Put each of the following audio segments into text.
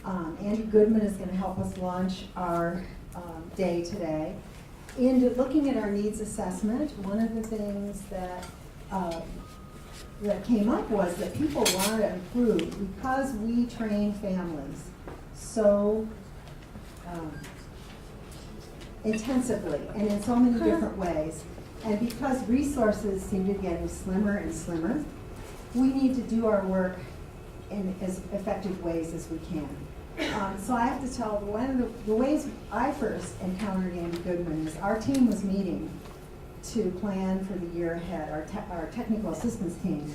Andy Goodman is going to help us launch our day today. In looking at our needs assessment, one of the things that that came up was that people want to improve because we train families so intensively and in so many different ways. And because resources seem to be getting slimmer and slimmer, we need to do our work in as effective ways as we can. So I have to tell, one of the ways I first encountered Andy Goodman is our team was meeting to plan for the year ahead, our technical assistance team.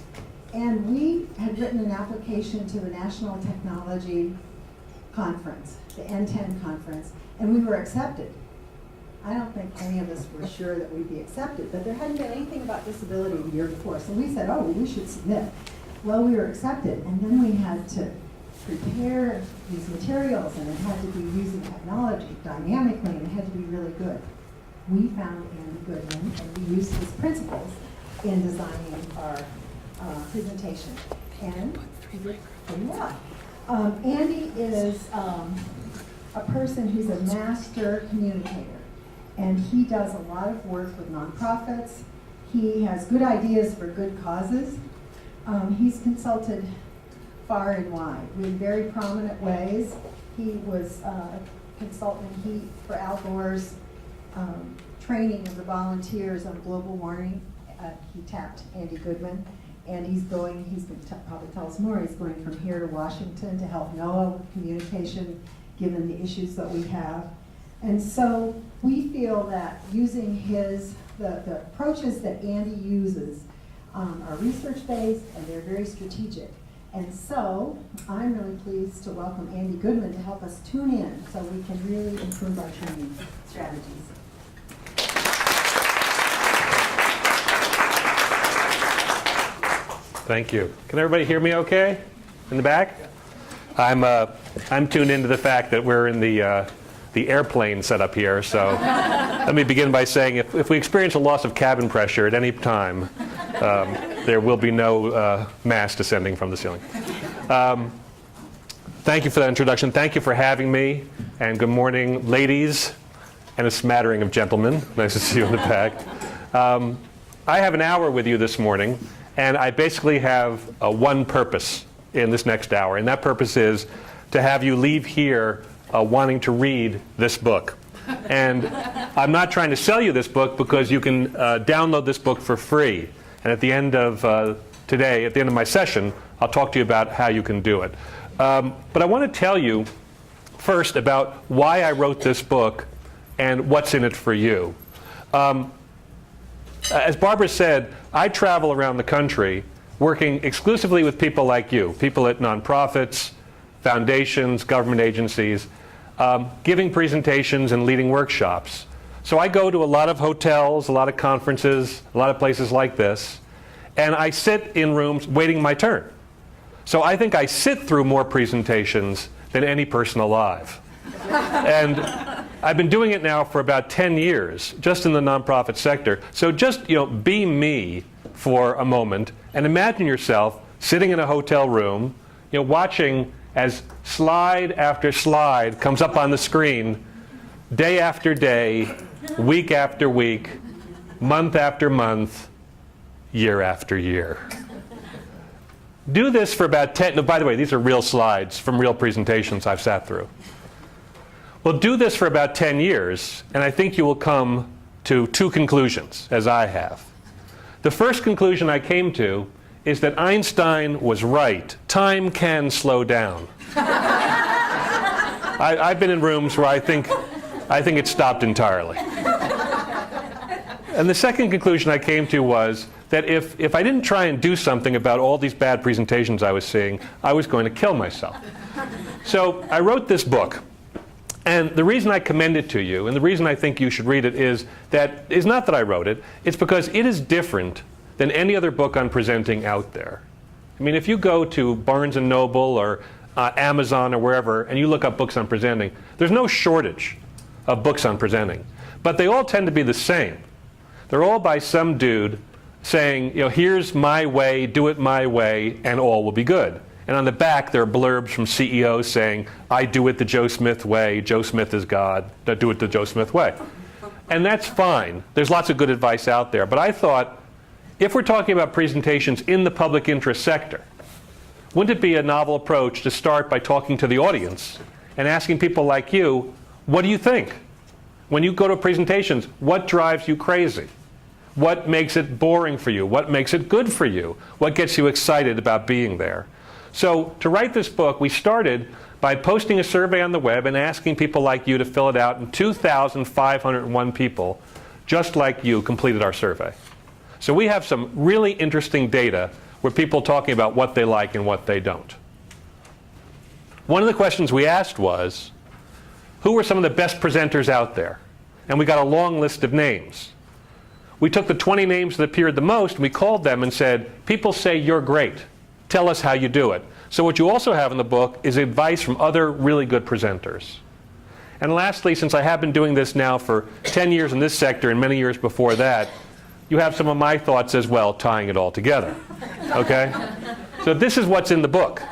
And we had written an application to the National Technology Conference, the N10 conference, and we were accepted. I don't think any of us were sure that we'd be accepted, but there hadn't been anything about disability the year before. So we said, oh, we should submit. Well, we were accepted, and then we had to prepare these materials, and it had to be using technology dynamically, and it had to be really good. We found Andy Goodman, and we used his principles in designing our presentation. And he did pretty well. Andy is a person who's a master communicator. And he does a lot of work with nonprofits. He has good ideas for good causes. He's consulted far and wide in very prominent ways. He was a consultant for Al Gore's training of the volunteers on global warming. He tapped Andy Goodman, and he's going to probably tell us more, he's going from here to Washington to help NOAA with communication, given the issues that we have. And so we feel that using the approaches that Andy uses are research-based and they're very strategic. And so I'm really pleased to welcome Andy Goodman to help us tune in so we can really improve our training strategies. Thank you. Can everybody hear me okay in the back? I'm tuned into the fact that we're in the airplane setup here, so let me begin by saying if we experience a loss of cabin pressure at any time, there will be no mass descending from the ceiling. Thank you for that introduction. Thank you for having me, and good morning, ladies, and a smattering of gentlemen. Nice to see you in the back. I have an hour with you this morning, and I basically have one purpose in this next hour, and that purpose is to have you leave here wanting to read this book. And I'm not trying to sell you this book because you can download this book for free. And at the end of today, at the end of my session, I'll talk to you about how you can do it. But I want to tell you first about why I wrote this book and what's in it for you. As Barbara said, I travel around the country working exclusively with people like you, people at nonprofits, foundations, government agencies, giving presentations and leading workshops. So I go to a lot of hotels, a lot of conferences, a lot of places like this, and I sit in rooms waiting my turn. So I think I sit through more presentations than any person alive. And I've been doing it now for about 10 years, just in the nonprofit sector. So just, be me for a moment and imagine yourself sitting in a hotel room, watching as slide after slide comes up on the screen, day after day, week after week, month after month, year after year. Do this for about 10, no, by the way, these are real slides from real presentations I've sat through. Well, do this for about 10 years, and I think you will come to two conclusions, as I have. The first conclusion I came to is that Einstein was right. Time can slow down. I've been in rooms where I think it stopped entirely. And the second conclusion I came to was that if I didn't try and do something about all these bad presentations I was seeing, I was going to kill myself. So I wrote this book. And the reason I commend it to you, and the reason I think you should read it, is not that I wrote it, it's because it is different than any other book on presenting out there. I mean, if you go to Barnes & Noble or Amazon or wherever, and you look up books on presenting, there's no shortage of books on presenting. But they all tend to be the same. They're all by some dude saying, here's my way, do it my way, and all will be good. And on the back, there are blurbs from CEOs saying, I do it the Joe Smith way, Joe Smith is God, do it the Joe Smith way. And that's fine. There's lots of good advice out there. But I thought, if we're talking about presentations in the public interest sector, wouldn't it be a novel approach to start by talking to the audience and asking people like you, what do you think? When you go to presentations, what drives you crazy? What makes it boring for you? What makes it good for you? What gets you excited about being there? So to write this book, we started by posting a survey on the web and asking people like you to fill it out, and 2,501 people, just like you, completed our survey. So we have some really interesting data where people are talking about what they like and what they don't. One of the questions we asked was, who were some of the best presenters out there? And we got a long list of names. We took the 20 names that appeared the most, and we called them and said, people say you're great. Tell us how you do it. So what you also have in the book is advice from other really good presenters. And lastly, since I have been doing this now for 10 years in this sector and many years before that, you have some of my thoughts as well, tying it all together. Okay? So this is what's in the book.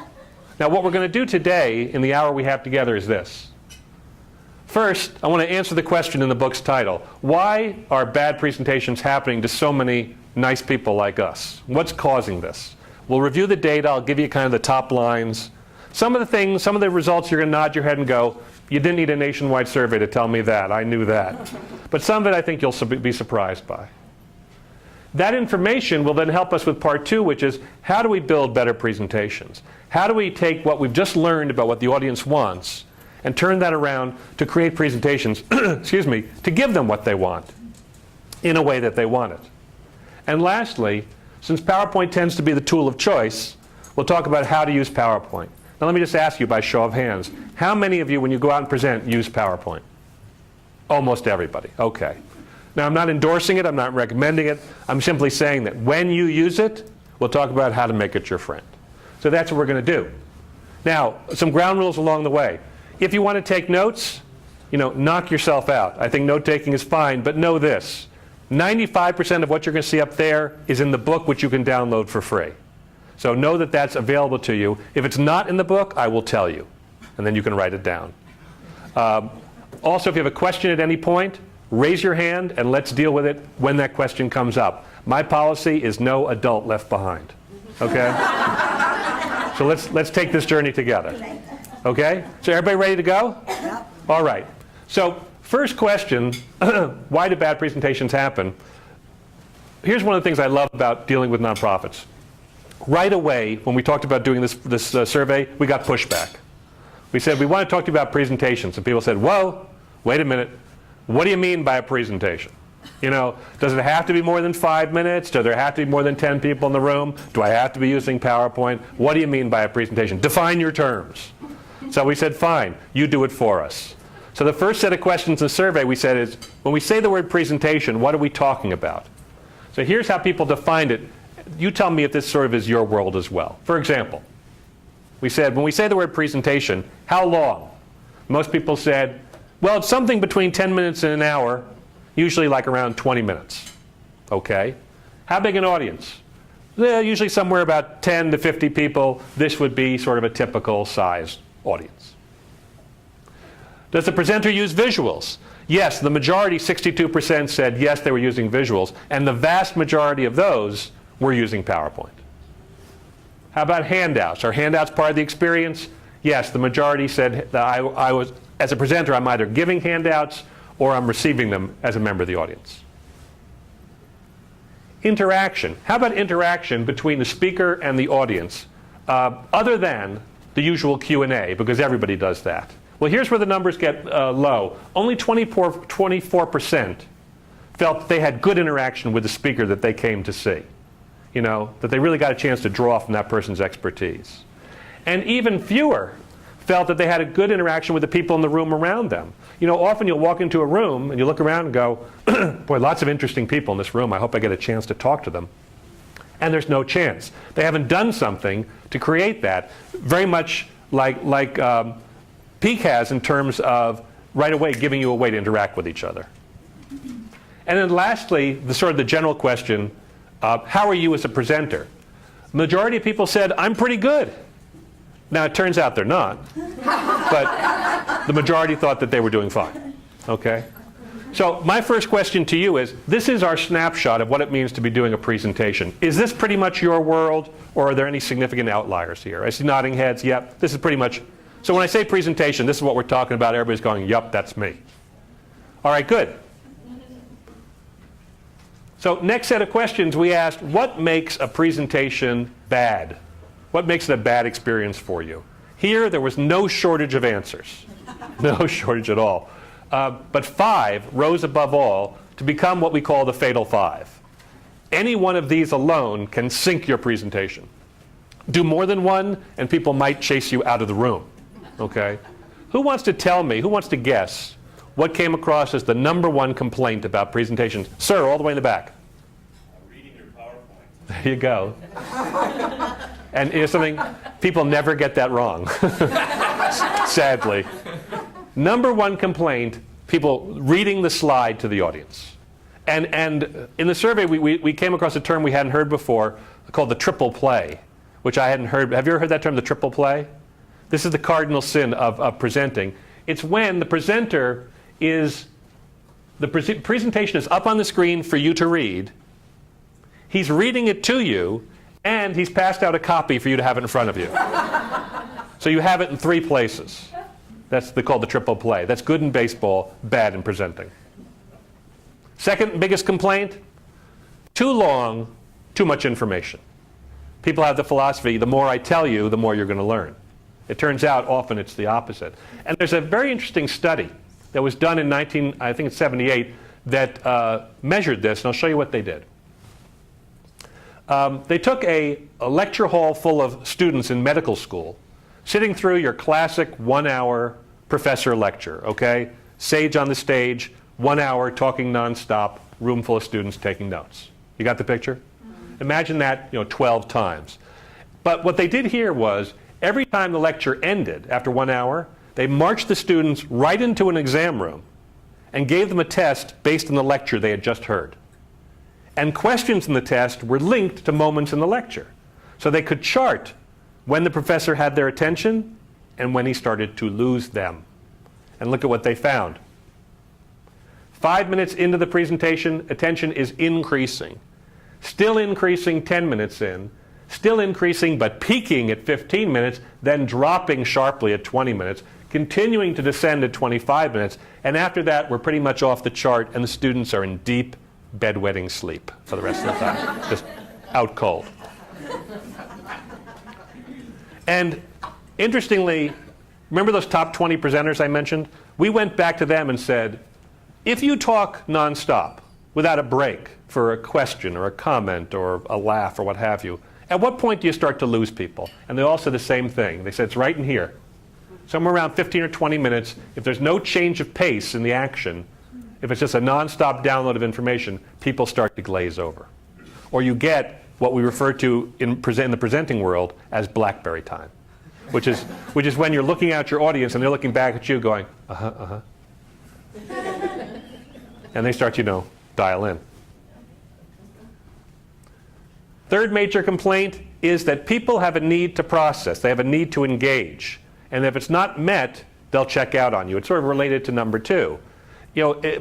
Now what we're going to do today in the hour we have together is this. First, I want to answer the question in the book's title. Why are bad presentations happening to so many nice people like us? What's causing this? We'll review the data. I'll give you kind of the top lines. Some of the things, some of the results, you're going to nod your head and go, you didn't need a nationwide survey to tell me that. I knew that. But some of it I think you'll be surprised by. That information will then help us with part two, which is how do we build better presentations? How do we take what we've just learned about what the audience wants and turn that around to create presentations, excuse me, to give them what they want in a way that they want it? And lastly, since PowerPoint tends to be the tool of choice, we'll talk about how to use PowerPoint. Now let me just ask you by show of hands, how many of you, when you go out and present, use PowerPoint? Almost everybody. Okay. Now I'm not endorsing it, I'm not recommending it, I'm simply saying that when you use it, we'll talk about how to make it your friend. So that's what we're going to do. Now, some ground rules along the way. If you want to take notes, knock yourself out. I think note-taking is fine, but know this. 95% of what you're going to see up there is in the book, which you can download for free. So know that that's available to you. If it's not in the book, I will tell you, and then you can write it down. Also, if you have a question at any point, raise your hand and let's deal with it when that question comes up. My policy is no adult left behind. Okay? So let's take this journey together. Okay? So everybody ready to go? Yep. All right. So first question, why do bad presentations happen? Here's one of the things I love about dealing with nonprofits. Right away, when we talked about doing this survey, we got pushback. We said, we want to talk to you about presentations. And people said, whoa, wait a minute. What do you mean by a presentation? Does it have to be more than 5 minutes? Do there have to be more than 10 people in the room? Do I have to be using PowerPoint? What do you mean by a presentation? Define your terms. So we said, fine, you do it for us. So the first set of questions in the survey we said is, when we say the word presentation, what are we talking about? So here's how people defined it. You tell me if this sort of is your world as well. For example, we said, when we say the word presentation, how long? Most people said, well, it's something between 10 minutes and an hour, usually like around 20 minutes. Okay. How big an audience? Usually somewhere about 10 to 50 people. This would be sort of a typical sized audience. Does the presenter use visuals? Yes, the majority, 62%, said yes, they were using visuals, and the vast majority of those were using PowerPoint. How about handouts? Are handouts part of the experience? Yes, the majority said that I was, as a presenter, I'm either giving handouts or I'm receiving them as a member of the audience. Interaction. How about interaction between the speaker and the audience, other than the usual Q&A, because everybody does that? Well, here's where the numbers get low. Only 24% felt that they had good interaction with the speaker that they came to see. That they really got a chance to draw from that person's expertise. And even fewer felt that they had a good interaction with the people in the room around them. Often you'll walk into a room and you look around and go, boy, lots of interesting people in this room. I hope I get a chance to talk to them. And there's no chance. They haven't done something to create that. Very much like Peak has in terms of right away giving you a way to interact with each other. And then lastly, the general question, how are you as a presenter? Majority of people said, I'm pretty good. Now, it turns out they're not, but the majority thought that they were doing fine, okay? So my first question to you is, this is our snapshot of what it means to be doing a presentation. Is this pretty much your world, or are there any significant outliers here? I see nodding heads. Yep, this is pretty much. So when I say presentation, this is what we're talking about. Everybody's going, yup, that's me. All right, good. So next set of questions, we asked, what makes a presentation bad? What makes it a bad experience for you? Here, there was no shortage of answers. No shortage at all. But 5 rose above all to become what we call the fatal 5. Any one of these alone can sink your presentation. Do more than one, and people might chase you out of the room. Okay? Who wants to tell me, who wants to guess what came across as the #1 complaint about presentations? Sir, all the way in the back. Reading your PowerPoint. There you go. And here's something, people never get that wrong, sadly. #1 complaint, people reading the slide to the audience. And in the survey, we came across a term we hadn't heard before called the triple play, which I hadn't heard. Have you ever heard that term, the triple play? This is the cardinal sin of presenting. It's when the presenter is, the presentation is up on the screen for you to read, he's reading it to you, and he's passed out a copy for you to have it in front of you. So you have it in 3 places. That's called the triple play. That's good in baseball, bad in presenting. Second biggest complaint, too long, too much information. People have the philosophy, the more I tell you, the more you're going to learn. It turns out often it's the opposite. And there's a very interesting study that was done in 1978 that measured this, and I'll show you what they did. They took a lecture hall full of students in medical school, sitting through your classic 1-hour professor lecture, okay? Sage on the stage, 1 hour talking nonstop, room full of students taking notes. You got the picture? Imagine that, 12 times. But what they did here was, every time the lecture ended after 1 hour, they marched the students right into an exam room and gave them a test based on the lecture they had just heard. And questions in the test were linked to moments in the lecture. So they could chart when the professor had their attention and when he started to lose them. And look at what they found. 5 minutes into the presentation, attention is increasing. Still increasing 10 minutes in. Still increasing but peaking at 15 minutes, then dropping sharply at 20 minutes, continuing to descend at 25 minutes. And after that, we're pretty much off the chart, and the students are in deep bedwetting sleep for the rest of the time. Just out cold. And interestingly, remember those top 20 presenters I mentioned? We went back to them and said, if you talk nonstop, without a break for a question or a comment or a laugh or what have you, at what point do you start to lose people? And they all said the same thing. They said it's right in here. Somewhere around 15 or 20 minutes, if there's no change of pace in the action, if it's just a nonstop download of information, people start to glaze over. Or you get what we refer to in the presenting world as BlackBerry time, which is when you're looking at your audience and they're looking back at you going, uh-huh, uh-huh. And they start, dial in. Third major complaint is that people have a need to process. They have a need to engage. And if it's not met, they'll check out on you. It's sort of related to #2.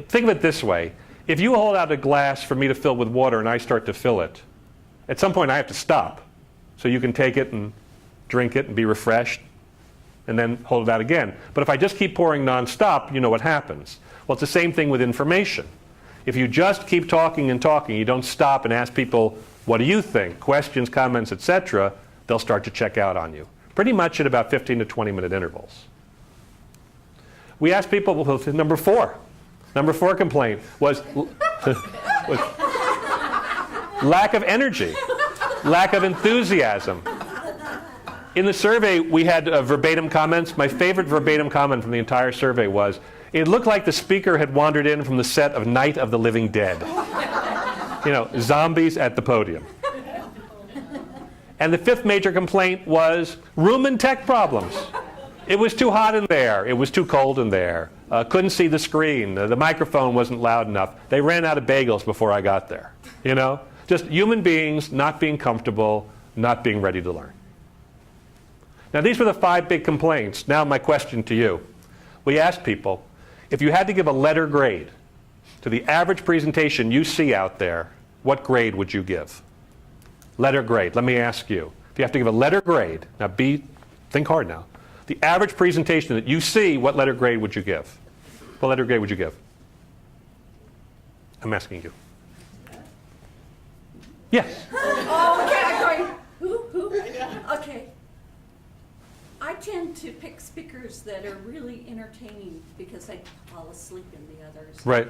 Think of it this way. If you hold out a glass for me to fill with water and I start to fill it, at some point I have to stop so you can take it and drink it and be refreshed and then hold it out again. But if I just keep pouring nonstop, you know what happens. Well, it's the same thing with information. If you just keep talking and talking, you don't stop and ask people, what do you think? Questions, comments, etc., they'll start to check out on you. Pretty much at about 15 to 20 minute intervals. We asked people, well, #4. #4 complaint was lack of energy, lack of enthusiasm. In the survey, we had verbatim comments. My favorite verbatim comment from the entire survey was, it looked like the speaker had wandered in from the set of Night of the Living Dead. Zombies at the podium. And the 5th major complaint was room and tech problems. It was too hot in there. It was too cold in there. Couldn't see the screen. The microphone wasn't loud enough. They ran out of bagels before I got there. Just human beings not being comfortable, not being ready to learn. Now, these were the 5 big complaints. Now, my question to you. We asked people, if you had to give a letter grade to the average presentation you see out there, what grade would you give? Letter grade. Let me ask you. If you have to give a letter grade, now think hard now. The average presentation that you see, what letter grade would you give? What letter grade would you give? I'm asking you. Yes. Oh, okay, I'm going, who? Okay. I tend to pick speakers that are really entertaining because I fall asleep in the others. Right.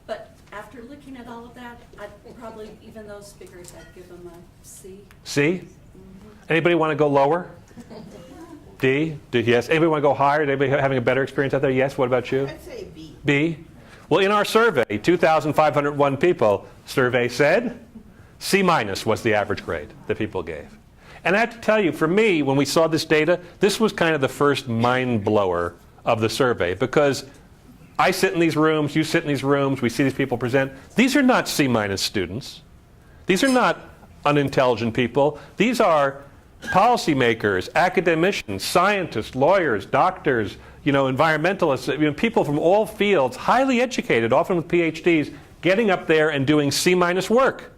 But after looking at all of that, I'd probably, even those speakers, I'd give them a C. C? Anybody want to go lower? D? Yes. Anybody want to go higher? Anybody having a better experience out there? Yes. What about you? I'd say B. B? Well, in our survey, 2,501 people, survey said C- was the average grade that people gave. And I have to tell you, for me, when we saw this data, this was kind of the first mind blower of the survey, because I sit in these rooms, you sit in these rooms, we see these people present. These are not C- students. These are not unintelligent people. These are policymakers, academicians, scientists, lawyers, doctors, environmentalists, people from all fields, highly educated, often with PhDs, getting up there and doing C- work.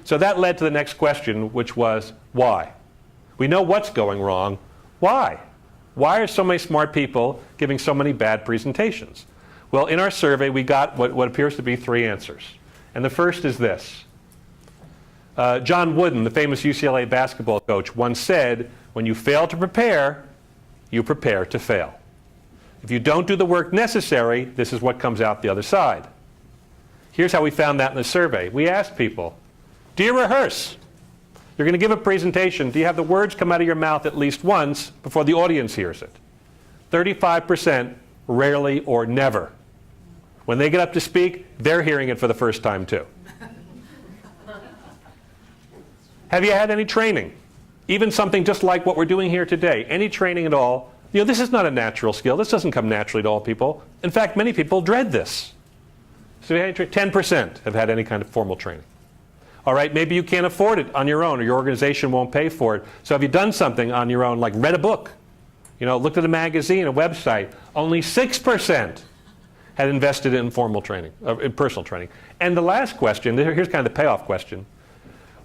So that led to the next question, which was, why? We know what's going wrong. Why? Why are so many smart people giving so many bad presentations? Well, in our survey, we got what appears to be 3 answers. And the first is this. John Wooden, the famous UCLA basketball coach, once said, when you fail to prepare, you prepare to fail. If you don't do the work necessary, this is what comes out the other side. Here's how we found that in the survey. We asked people, do you rehearse? You're going to give a presentation. Do you have the words come out of your mouth at least once before the audience hears it? 35% rarely or never. When they get up to speak, they're hearing it for the first time too. Have you had any training? Even something just like what we're doing here today. Any training at all? This is not a natural skill. This doesn't come naturally to all people. In fact, many people dread this. So 10% have had any kind of formal training. All right, maybe you can't afford it on your own, or your organization won't pay for it. So have you done something on your own, like read a book? Looked at a magazine, a website? Only 6% had invested in formal training, in personal training. And the last question, here's kind of the payoff question.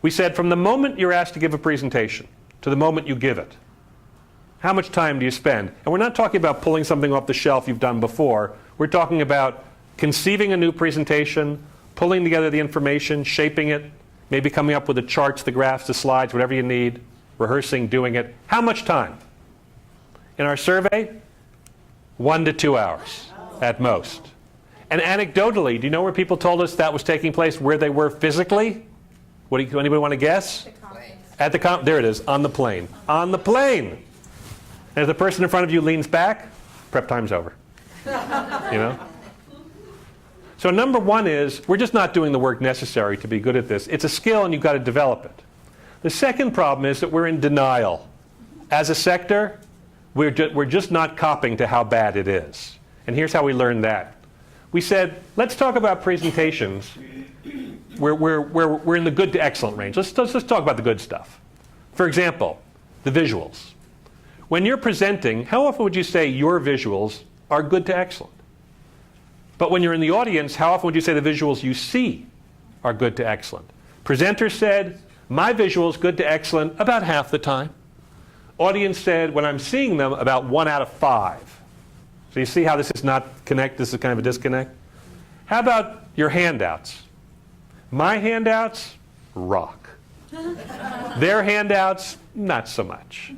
We said from the moment you're asked to give a presentation to the moment you give it, how much time do you spend? And we're not talking about pulling something off the shelf you've done before. We're talking about conceiving a new presentation, pulling together the information, shaping it, maybe coming up with the charts, the graphs, the slides, whatever you need, rehearsing, doing it. How much time? In our survey, 1 to 2 hours at most. And anecdotally, do you know where people told us that was taking place, where they were physically? Anybody want to guess? There it is, on the plane. On the plane! And if the person in front of you leans back, prep time's over. So number one is, we're just not doing the work necessary to be good at this. It's a skill and you've got to develop it. The second problem is that we're in denial. As a sector, we're just not copping to how bad it is. And here's how we learned that. We said, let's talk about presentations where we're in the good to excellent range. Let's talk about the good stuff. For example, the visuals. When you're presenting, how often would you say your visuals are good to excellent? But when you're in the audience, how often would you say the visuals you see are good to excellent? Presenter said, my visuals good to excellent about half the time. Audience said, when I'm seeing them, about 1 out of 5. So you see how this is not connect, this is kind of a disconnect? How about your handouts? My handouts, rock. Their handouts, not so much.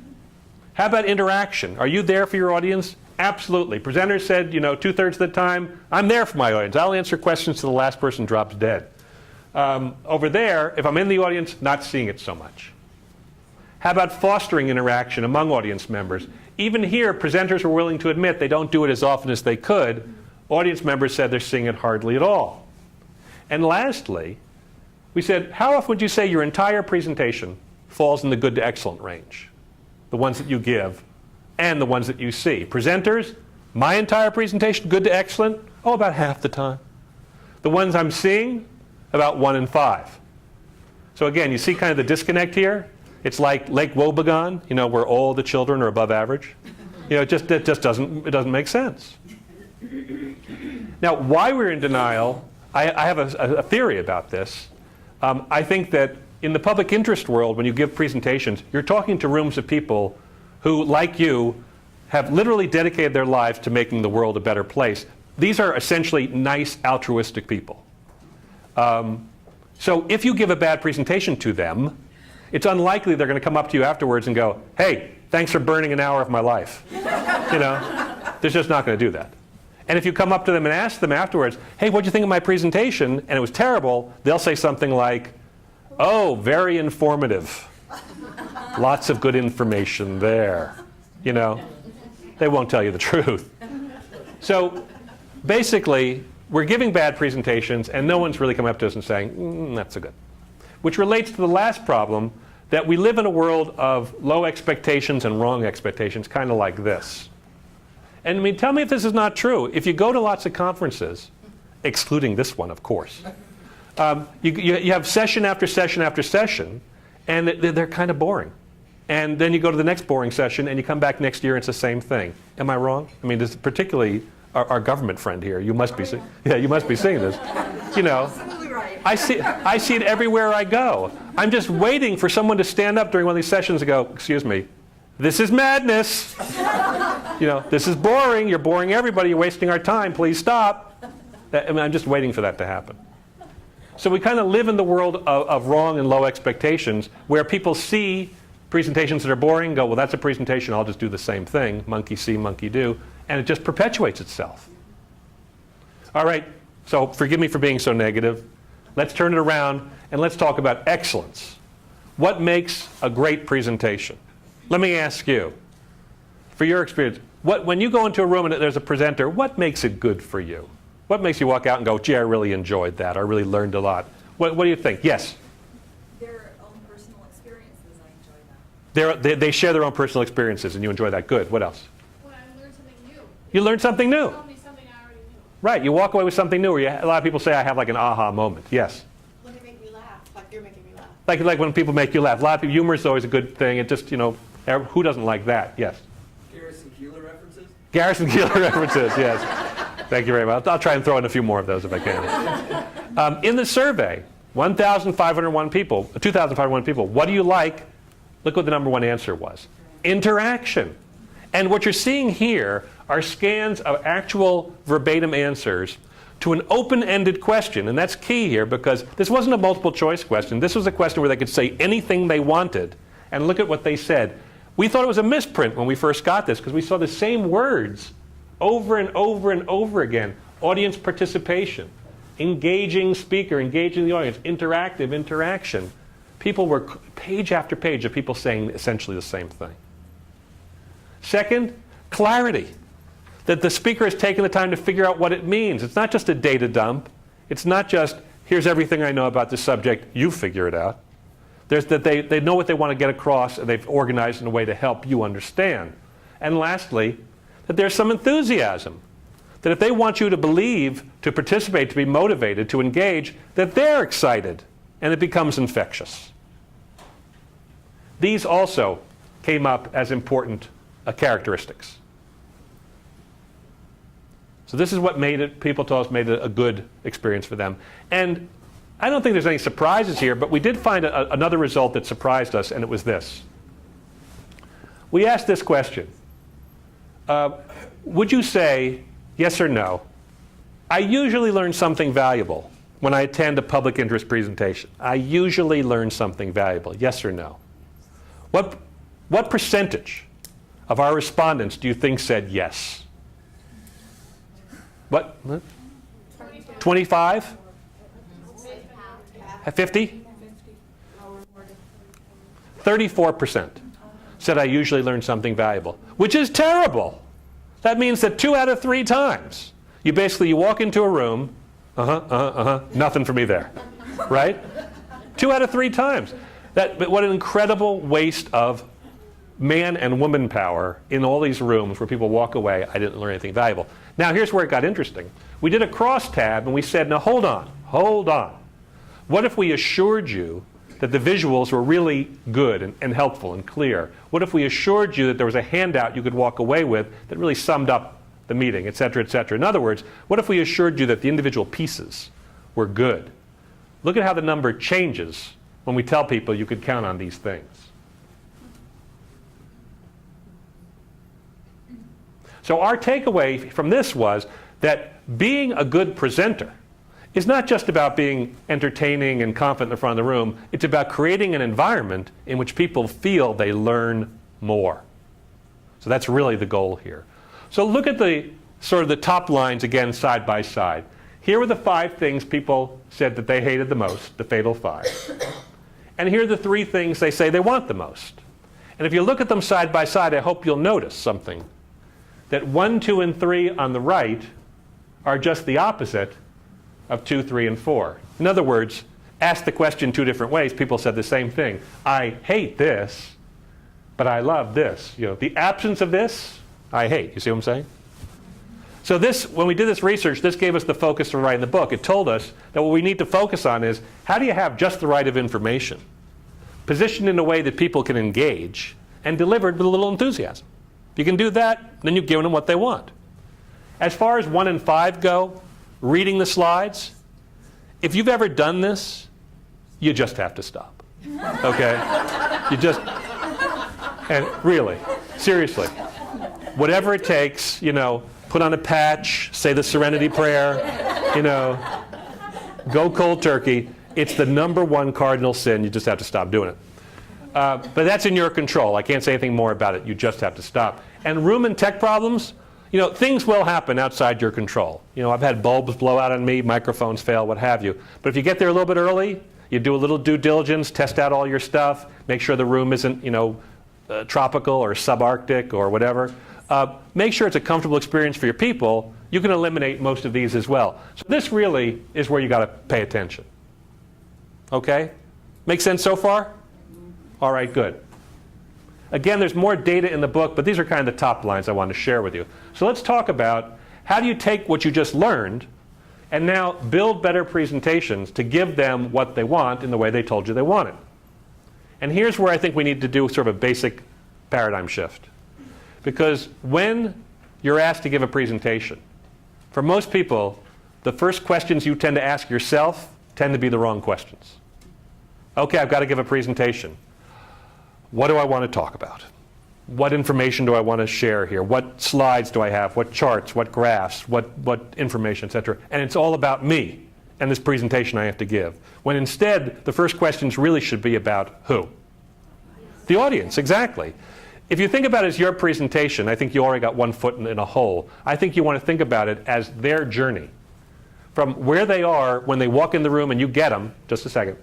How about interaction? Are you there for your audience? Absolutely. Presenter said, 2/3 of the time, I'm there for my audience. I'll answer questions till the last person drops dead. Over there, if I'm in the audience, not seeing it so much. How about fostering interaction among audience members? Even here, presenters were willing to admit they don't do it as often as they could. Audience members said they're seeing it hardly at all. And lastly, we said, how often would you say your entire presentation falls in the good to excellent range? The ones that you give and the ones that you see. Presenters, my entire presentation, good to excellent? Oh, about half the time. The ones I'm seeing, about 1 in 5. So again, you see kind of the disconnect here? It's like Lake Wobegon, where all the children are above average. It just doesn't make sense. Now, why we're in denial, I have a theory about this. I think that in the public interest world, when you give presentations, you're talking to rooms of people who, like you, have literally dedicated their lives to making the world a better place. These are essentially nice, altruistic people. So if you give a bad presentation to them, it's unlikely they're going to come up to you afterwards and go, hey, thanks for burning an hour of my life. They're just not going to do that. And if you come up to them and ask them afterwards, hey, what'd you think of my presentation? And it was terrible, they'll say something like, oh, very informative. Lots of good information there. They won't tell you the truth. So basically, we're giving bad presentations, and no one's really coming up to us and saying, not so good. Which relates to the last problem, that we live in a world of low expectations and wrong expectations, kind of like this. And tell me if this is not true. If you go to lots of conferences, excluding this one, of course, you have session after session after session, and they're kind of boring. And then you go to the next boring session, and you come back next year, and it's the same thing. Am I wrong? This is particularly our government friend here. You must be seeing this. Absolutely right. I see it everywhere I go. I'm just waiting for someone to stand up during one of these sessions and go, excuse me, this is madness. This is boring. You're boring everybody. You're wasting our time. Please stop. I'm just waiting for that to happen. So we kind of live in the world of wrong and low expectations, where people see presentations that are boring, go, well, that's a presentation. I'll just do the same thing. Monkey see, monkey do. And it just perpetuates itself. All right, so forgive me for being so negative. Let's turn it around and let's talk about excellence. What makes a great presentation? Let me ask you, for your experience, when you go into a room and there's a presenter, what makes it good for you? What makes you walk out and go, gee, I really enjoyed that. I really learned a lot. What do you think? Yes? Their own personal experiences, I enjoy that. They share their own personal experiences and you enjoy that. Good. What else? When I learned something new. You learned something new. Tell me something I already knew. Right, you walk away with something new. A lot of people say I have like an aha moment. Yes? When they make me laugh, like you're making me laugh. Like when people make you laugh. A lot of people, humor is always a good thing. It just, who doesn't like that? Yes? Garrison Keillor references? Garrison Keillor references, yes. Thank you very much. I'll try and throw in a few more of those if I can. In the survey, 2,501 people, what do you like? Look what the number one answer was. Interaction. And what you're seeing here are scans of actual verbatim answers to an open-ended question. And that's key here because this wasn't a multiple choice question. This was a question where they could say anything they wanted. And look at what they said. We thought it was a misprint when we first got this because we saw the same words over and over and over again. Audience participation, engaging speaker, engaging the audience, interactive interaction. People were page after page of people saying essentially the same thing. Second, clarity. That the speaker has taken the time to figure out what it means. It's not just a data dump. It's not just, here's everything I know about this subject, you figure it out. There's that they know what they want to get across, and they've organized in a way to help you understand. And lastly, that there's some enthusiasm. That if they want you to believe, to participate, to be motivated, to engage, that they're excited, and it becomes infectious. These also came up as important characteristics. So this is what made it, people told us, made it a good experience for them. And I don't think there's any surprises here, but we did find another result that surprised us, and it was this. We asked this question. Would you say, yes or no, I usually learn something valuable when I attend a public interest presentation? I usually learn something valuable, yes or no? What percentage of our respondents do you think said yes? What? 25? 50? 34% said I usually learn something valuable, which is terrible. That means that 2 out of 3 times, you walk into a room, nothing for me there, right? 2 out of 3 times. But what an incredible waste of man and woman power in all these rooms where people walk away, I didn't learn anything valuable. Now here's where it got interesting. We did a crosstab and we said, now hold on. What if we assured you that the visuals were really good and helpful and clear? What if we assured you that there was a handout you could walk away with that really summed up the meeting, et cetera, et cetera? In other words, what if we assured you that the individual pieces were good? Look at how the number changes when we tell people you could count on these things. So our takeaway from this was that being a good presenter is not just about being entertaining and confident in the front of the room. It's about creating an environment in which people feel they learn more. So that's really the goal here. So look at the sort of the top lines again side by side. Here were the 5 things people said that they hated the most, the fatal 5. And here are the 3 things they say they want the most. And if you look at them side by side, I hope you'll notice something. That 1, 2, and 3 on the right are just the opposite of 2, 3, and 4. In other words, ask the question 2 different ways, people said the same thing. I hate this, but I love this. You know, the absence of this, I hate. You see what I'm saying? So this, when we did this research, this gave us the focus to write in the book. It told us that what we need to focus on is, how do you have just the right of information, positioned in a way that people can engage, and delivered with a little enthusiasm? If you can do that, then you've given them what they want. As far as 1 and 5 go, reading the slides, if you've ever done this, you just have to stop. Okay? You just, and really, seriously, whatever it takes, you know, put on a patch, say the Serenity Prayer, you know, go cold turkey. It's the #1 cardinal sin. You just have to stop doing it. But that's in your control. I can't say anything more about it. You just have to stop. And room and tech problems, you know, things will happen outside your control. You know, I've had bulbs blow out on me, microphones fail, what have you. But if you get there a little bit early, you do a little due diligence, test out all your stuff, make sure the room isn't, you know, tropical or subarctic or whatever. Make sure it's a comfortable experience for your people. You can eliminate most of these as well. So this really is where you got to pay attention. Okay? Make sense so far? All right, good. Again, there's more data in the book, but these are kind of the top lines I want to share with you. So let's talk about how do you take what you just learned and now build better presentations to give them what they want in the way they told you they want it. And here's where I think we need to do sort of a basic paradigm shift. Because when you're asked to give a presentation, for most people, the first questions you tend to ask yourself tend to be the wrong questions. Okay, I've got to give a presentation. What do I want to talk about? What information do I want to share here? What slides do I have? What charts? What graphs? What information, et cetera? And it's all about me and this presentation I have to give. When instead, the first questions really should be about who? The audience, exactly. If you think about it as your presentation, I think you already got one foot in a hole. I think you want to think about it as their journey. From where they are when they walk in the room and you get them, just a second,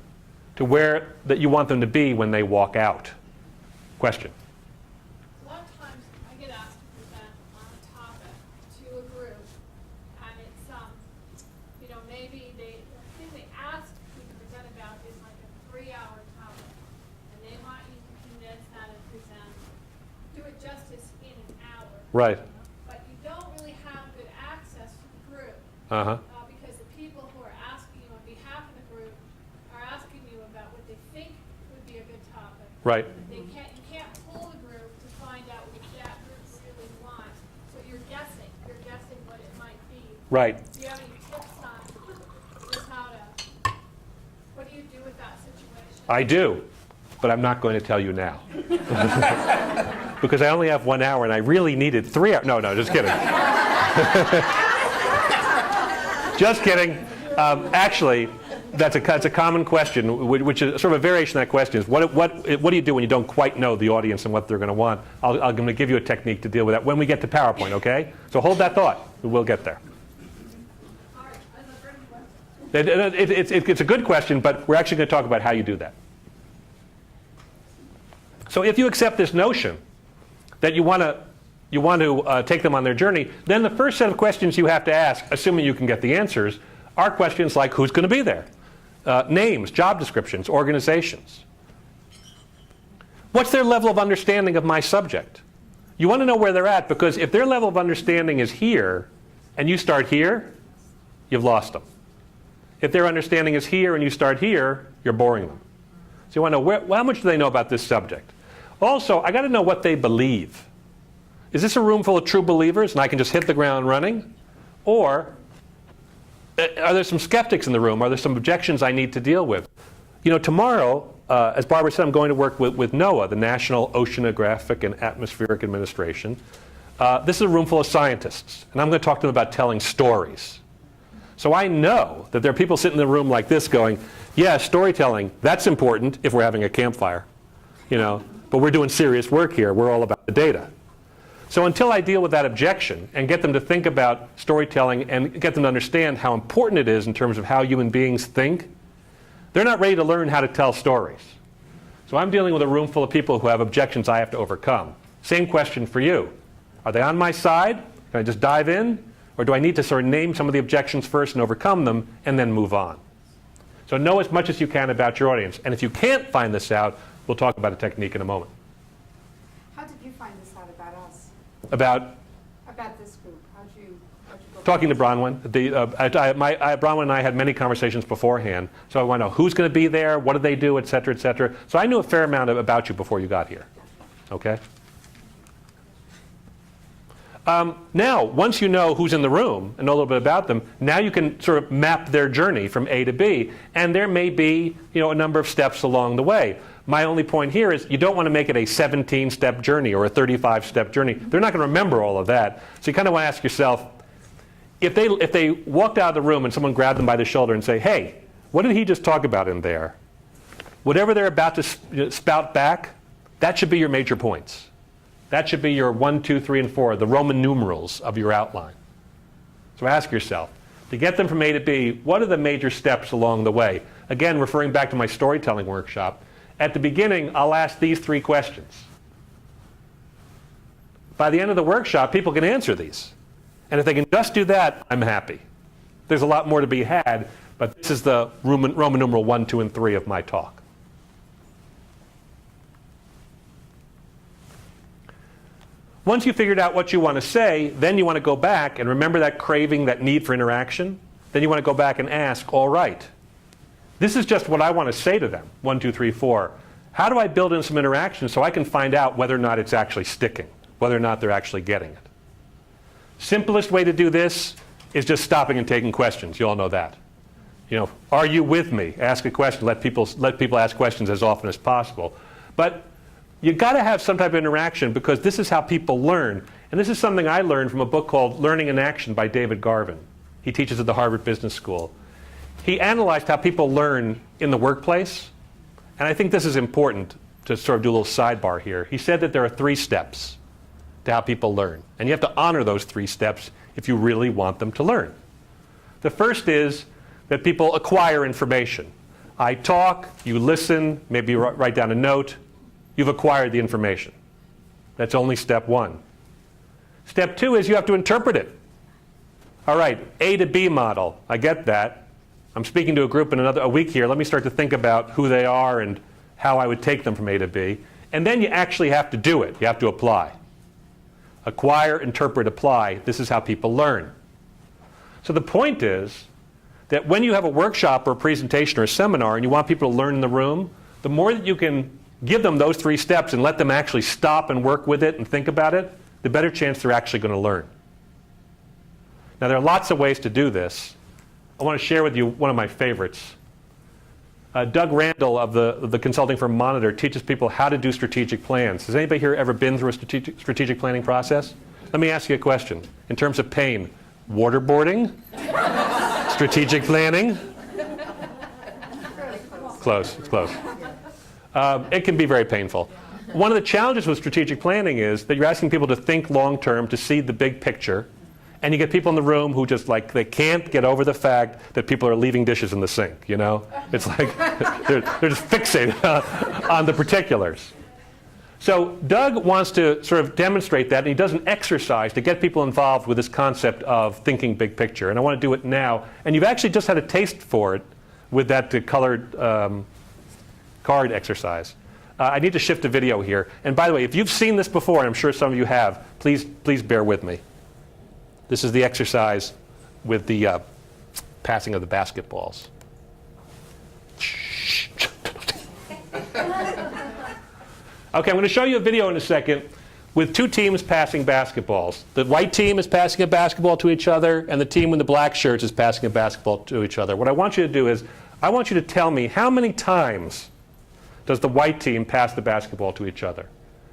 to where that you want them to be when they walk out. Question. A lot of times I get asked to present on a topic to a group, and it's, you know, maybe the thing they asked you to present about is like a 3-hour topic, and they want you to condense that and present, do it justice in an hour. Right. But you don't really have good access to the group. Uh-huh. Because the people who are asking you on behalf of the group are asking you about what they think would be a good topic. Right. You can't pull the group to find out what that group really wants. So you're guessing what it might be. Right. Do you have any tips on just what do you do with that situation? I do, but I'm not going to tell you now. Because I only have 1 hour and I really needed 3 hours. No, just kidding. Just kidding. Actually, that's a common question, which is sort of a variation of that question is, what do you do when you don't quite know the audience and what they're going to want? I'm going to give you a technique to deal with that when we get to PowerPoint, okay? So hold that thought. We'll get there. All right, as a friend, It's a good question, but we're actually going to talk about how you do that. So if you accept this notion that you want to take them on their journey, then the first set of questions you have to ask, assuming you can get the answers, are questions like who's going to be there? Names, job descriptions, organizations. What's their level of understanding of my subject? You want to know where they're at, because if their level of understanding is here and you start here, you've lost them. If their understanding is here and you start here, you're boring them. So you want to know how much do they know about this subject. Also, I got to know what they believe. Is this a room full of true believers and I can just hit the ground running? Or are there some skeptics in the room? Are there some objections I need to deal with? You know, tomorrow, as Barbara said, I'm going to work with NOAA, the National Oceanographic and Atmospheric Administration. This is a room full of scientists, and I'm going to talk to them about telling stories. So I know that there are people sitting in the room like this going, yeah, storytelling, that's important if we're having a campfire, you know, but we're doing serious work here. We're all about the data. So until I deal with that objection and get them to think about storytelling and get them to understand how important it is in terms of how human beings think, they're not ready to learn how to tell stories. So I'm dealing with a room full of people who have objections I have to overcome. Same question for you. Are they on my side? Can I just dive in? Or do I need to sort of name some of the objections first and overcome them and then move on? So know as much as you can about your audience. And if you can't find this out, we'll talk about a technique in a moment. How did you find this out about us? About This group? How'd you go? talking to Bronwyn. Bronwyn and I had many conversations beforehand. So I want to know who's going to be there, what do they do, et cetera, et cetera. So I knew a fair amount about you before you got here. Okay? Now, once you know who's in the room and know a little bit about them, now you can sort of map their journey from A to B. And there may be, you know, a number of steps along the way. My only point here is you don't want to make it a 17-step journey or a 35-step journey. They're not going to remember all of that. So you kind of want to ask yourself, if they walked out of the room and someone grabbed them by the shoulder and say, hey, what did he just talk about in there? Whatever they're about to spout back, that should be your major points. That should be your 1, 2, 3, and 4, the Roman numerals of your outline. So ask yourself, to get them from A to B, what are the major steps along the way? Again, referring back to my storytelling workshop, at the beginning, I'll ask these 3 questions. By the end of the workshop, people can answer these. And if they can just do that, I'm happy. There's a lot more to be had, but this is the Roman numeral 1, 2, and 3 of my talk. Once you've figured out what you want to say, then you want to go back and remember that craving, that need for interaction. Then you want to go back and ask, all right, this is just what I want to say to them, 1, 2, 3, 4. How do I build in some interaction so I can find out whether or not it's actually sticking, whether or not they're actually getting it? Simplest way to do this is just stopping and taking questions. You all know that. You know, are you with me? Ask a question. Let people ask questions as often as possible. But you've got to have some type of interaction because this is how people learn. And this is something I learned from a book called Learning in Action by David Garvin. He teaches at the Harvard Business School. He analyzed how people learn in the workplace. And I think this is important to sort of do a little sidebar here. He said that there are 3 steps to how people learn. And you have to honor those 3 steps if you really want them to learn. The first is that people acquire information. I talk, you listen, maybe write down a note. You've acquired the information. That's only step 1. Step 2 is you have to interpret it. All right, A to B model. I get that. I'm speaking to a group in a week here. Let me start to think about who they are and how I would take them from A to B. And then you actually have to do it. You have to apply. Acquire, interpret, apply. This is how people learn. So the point is that when you have a workshop or a presentation or a seminar and you want people to learn in the room, the more that you can give them those 3 steps and let them actually stop and work with it and think about it, the better chance they're actually going to learn. Now, there are lots of ways to do this. I want to share with you one of my favorites. Doug Randall of the consulting firm Monitor teaches people how to do strategic plans. Has anybody here ever been through a strategic planning process? Let me ask you a question. In terms of pain, waterboarding? Strategic planning? Close, it's close. It can be very painful. One of the challenges with strategic planning is that you're asking people to think long term, to see the big picture, and you get people in the room who just like, they can't get over the fact that people are leaving dishes in the sink, you know? It's like, they're just fixated on the particulars. So Doug wants to sort of demonstrate that, and he does an exercise to get people involved with this concept of thinking big picture. And I want to do it now. And you've actually just had a taste for it with that colored card exercise. I need to shift the video here. And by the way, if you've seen this before, and I'm sure some of you have, please bear with me. This is the exercise with the passing of the basketballs. Okay, I'm going to show you a video in a second with two teams passing basketballs. The white team is passing a basketball to each other, and the team in the black shirts is passing a basketball to each other. What I want you to do is, I want you to tell me how many times does the white team pass the basketball to each other.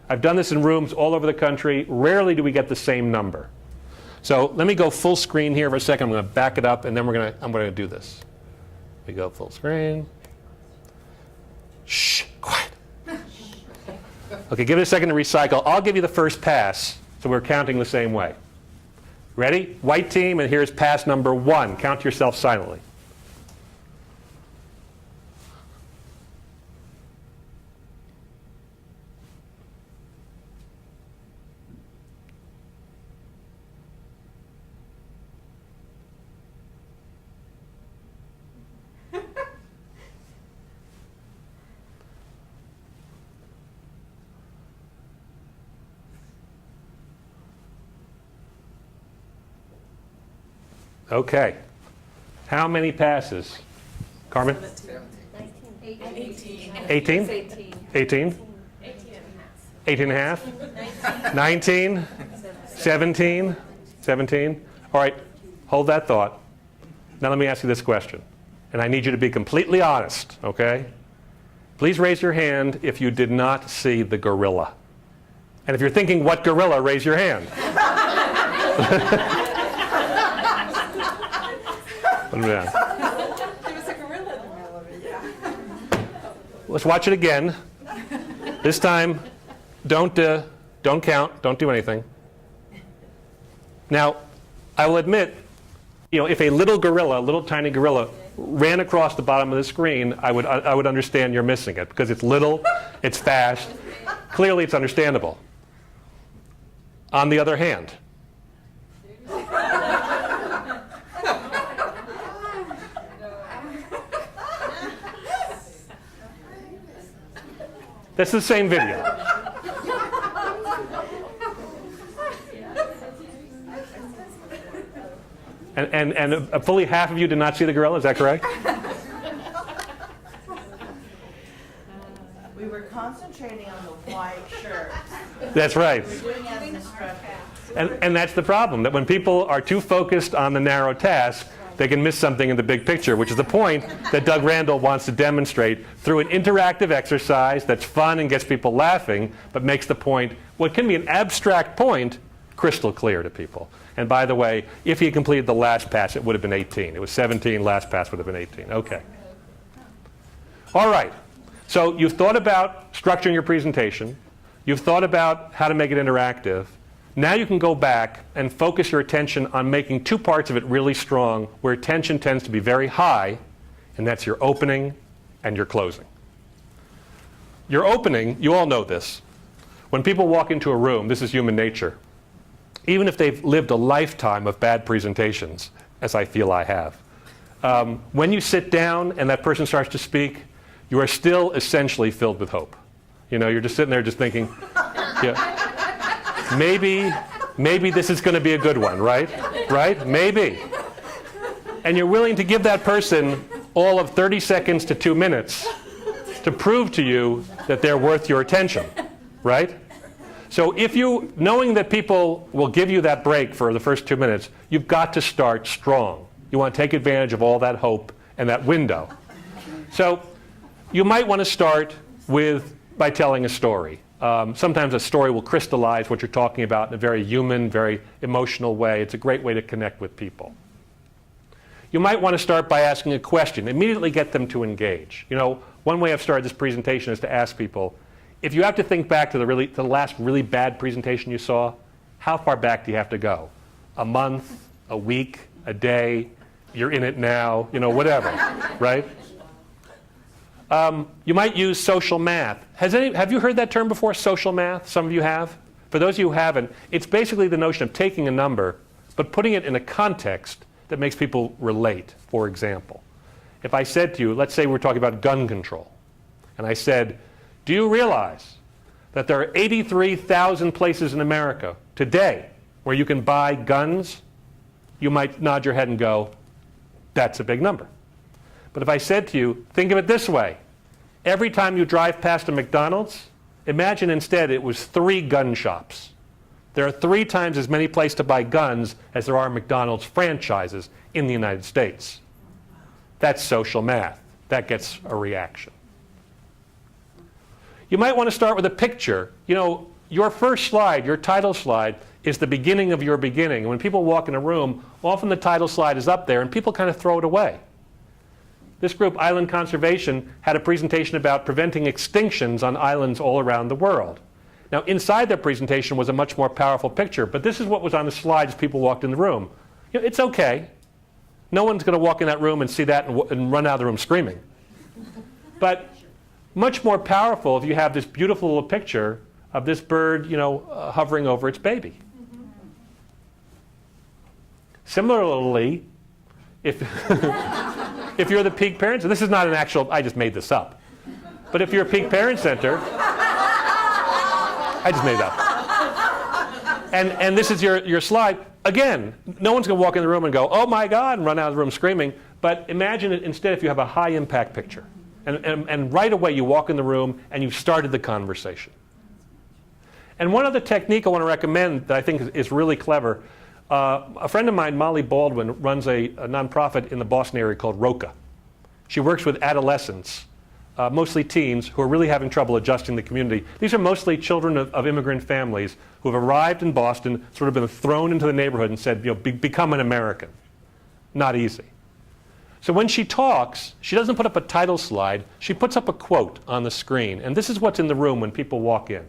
I've done this in rooms all over the country. Rarely do we get the same number. So let me go full screen here for a second. I'm going to back it up, and then I'm going to do this. We go full screen. Shh, quiet. Okay, give it a second to recycle. I'll give you the first pass, so we're counting the same way. Ready? White team, and here's pass number 1. Count to yourself silently. Okay. How many passes? Carmen? 18? 18? 18 and a half? 19? 17? 17? All right, hold that thought. Now let me ask you this question. And I need you to be completely honest, okay? Please raise your hand if you did not see the gorilla. And if you're thinking, what gorilla, raise your hand. There was a gorilla in the middle of it, yeah. Let's watch it again. This time, don't count, don't do anything. Now, I will admit, if a little gorilla, a little tiny gorilla, ran across the bottom of the screen, I would understand you're missing it because it's little, it's fast. Clearly, it's understandable. On the other hand, this is the same video. And fully half of you did not see the gorilla, is that correct? We were concentrating on the white shirt. That's right. We're doing as instructed. And that's the problem, that when people are too focused on the narrow task, they can miss something in the big picture, which is the point that Doug Randall wants to demonstrate through an interactive exercise that's fun and gets people laughing, but makes the point, what can be an abstract point, crystal clear to people. And by the way, if he had completed the last pass, it would have been 18. It was 17, last pass would have been 18. Okay. All right. So you've thought about structuring your presentation. You've thought about how to make it interactive. Now you can go back and focus your attention on making two parts of it really strong, where attention tends to be very high, and that's your opening and your closing. Your opening, you all know this. When people walk into a room, this is human nature. Even if they've lived a lifetime of bad presentations, as I feel I have, when you sit down and that person starts to speak, you are still essentially filled with hope. You're just sitting there just thinking, yeah, maybe this is going to be a good one, right? Right? Maybe. And you're willing to give that person all of 30 seconds to 2 minutes to prove to you that they're worth your attention, right? So knowing that people will give you that break for the first 2 minutes, you've got to start strong. You want to take advantage of all that hope and that window. So you might want to start by telling a story. Sometimes a story will crystallize what you're talking about in a very human, very emotional way. It's a great way to connect with people. You might want to start by asking a question. Immediately get them to engage. One way I've started this presentation is to ask people, if you have to think back to the last really bad presentation you saw, how far back do you have to go? A month, a week, a day, you're in it now, whatever, right? You might use social math. Have you heard that term before, social math? Some of you have. For those of you who haven't, it's basically the notion of taking a number, but putting it in a context that makes people relate. For example, if I said to you, let's say we're talking about gun control, and I said, do you realize that there are 83,000 places in America today where you can buy guns? You might nod your head and go, that's a big number. But if I said to you, think of it this way. Every time you drive past a McDonald's, Imagine instead it was 3 gun shops. There are 3 times as many places to buy guns as there are McDonald's franchises in the United States. That's social math. That gets a reaction. You might want to start with a picture. You know, your first slide, your title slide, is the beginning of your beginning. And when people walk in a room, often the title slide is up there and people kind of throw it away. This group, Island Conservation, had a presentation about preventing extinctions on islands all around the world. Now, inside their presentation was a much more powerful picture, but this is what was on the slide as people walked in the room. You know, it's okay. No one's going to walk in that room and see that and run out of the room screaming. But much more powerful if you have this beautiful little picture of this bird, you know, hovering over its baby. Similarly, if if you're the Peak Parent Center, this is not an actual, I just made this up. But if you're a Peak Parent Center, I just made it up. And this is your slide. Again, no one's going to walk in the room and go, oh my God, and run out of the room screaming. But imagine it instead if you have a high impact picture. And right away you walk in the room and you've started the conversation. And one other technique I want to recommend that I think is really clever, a friend of mine, Molly Baldwin, runs a nonprofit in the Boston area called ROCA. She works with adolescents, mostly teens, who are really having trouble adjusting the community. These are mostly children of immigrant families who have arrived in Boston, sort of been thrown into the neighborhood and said, you know, become an American. Not easy. So when she talks, she doesn't put up a title slide, she puts up a quote on the screen. And this is what's in the room when people walk in.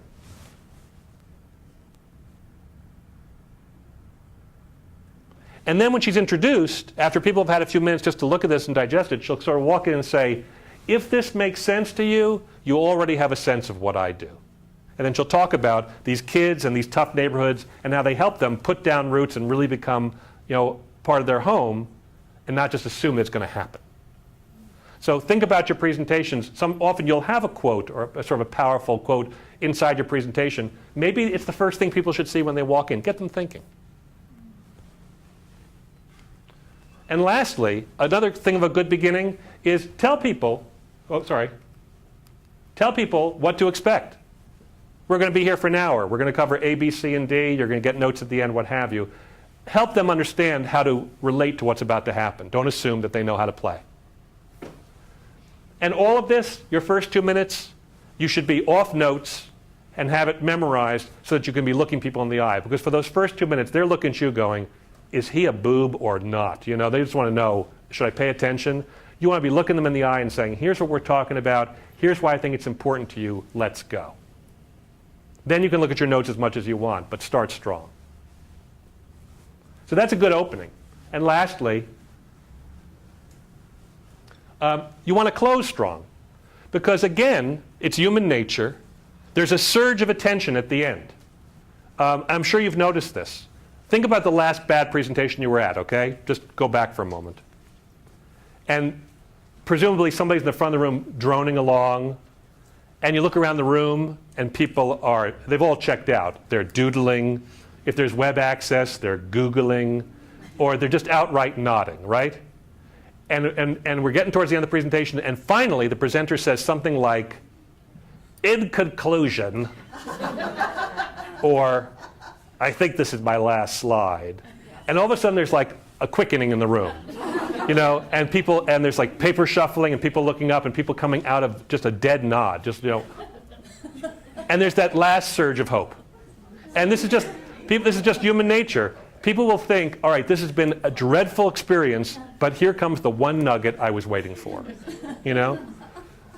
And then when she's introduced, after people have had a few minutes just to look at this and digest it, she'll sort of walk in and say, if this makes sense to you, you already have a sense of what I do. And then she'll talk about these kids and these tough neighborhoods and how they help them put down roots and really become, you know, part of their home and not just assume it's going to happen. So think about your presentations. Often you'll have a quote or a sort of a powerful quote inside your presentation. Maybe it's the first thing people should see when they walk in. Get them thinking. And lastly, another thing of a good beginning is tell people what to expect. We're going to be here for an hour. We're going to cover A, B, C, and D. You're going to get notes at the end, what have you. Help them understand how to relate to what's about to happen. Don't assume that they know how to play. And all of this, your first 2 minutes, you should be off notes and have it memorized so that you can be looking people in the eye. Because for those first 2 minutes, they're looking at you going, is he a boob or not? You know, they just want to know, should I pay attention? You want to be looking them in the eye and saying, here's what we're talking about. Here's why I think it's important to you. Let's go. Then you can look at your notes as much as you want, but start strong. So that's a good opening. And lastly, you want to close strong. Because again, it's human nature. There's a surge of attention at the end. I'm sure you've noticed this. Think about the last bad presentation you were at, okay? Just go back for a moment. And presumably somebody's in the front of the room droning along, and you look around the room and people they've all checked out. They're doodling. If there's web access, they're Googling, or they're just outright nodding, right? And we're getting towards the end of the presentation, and finally the presenter says something like, in conclusion, or I think this is my last slide. And all of a sudden there's like a quickening in the room. You know, and there's like paper shuffling and people looking up and people coming out of just a dead nod, just, you know. And there's that last surge of hope. And this is just human nature. People will think, all right, this has been a dreadful experience, but here comes the one nugget I was waiting for, you know?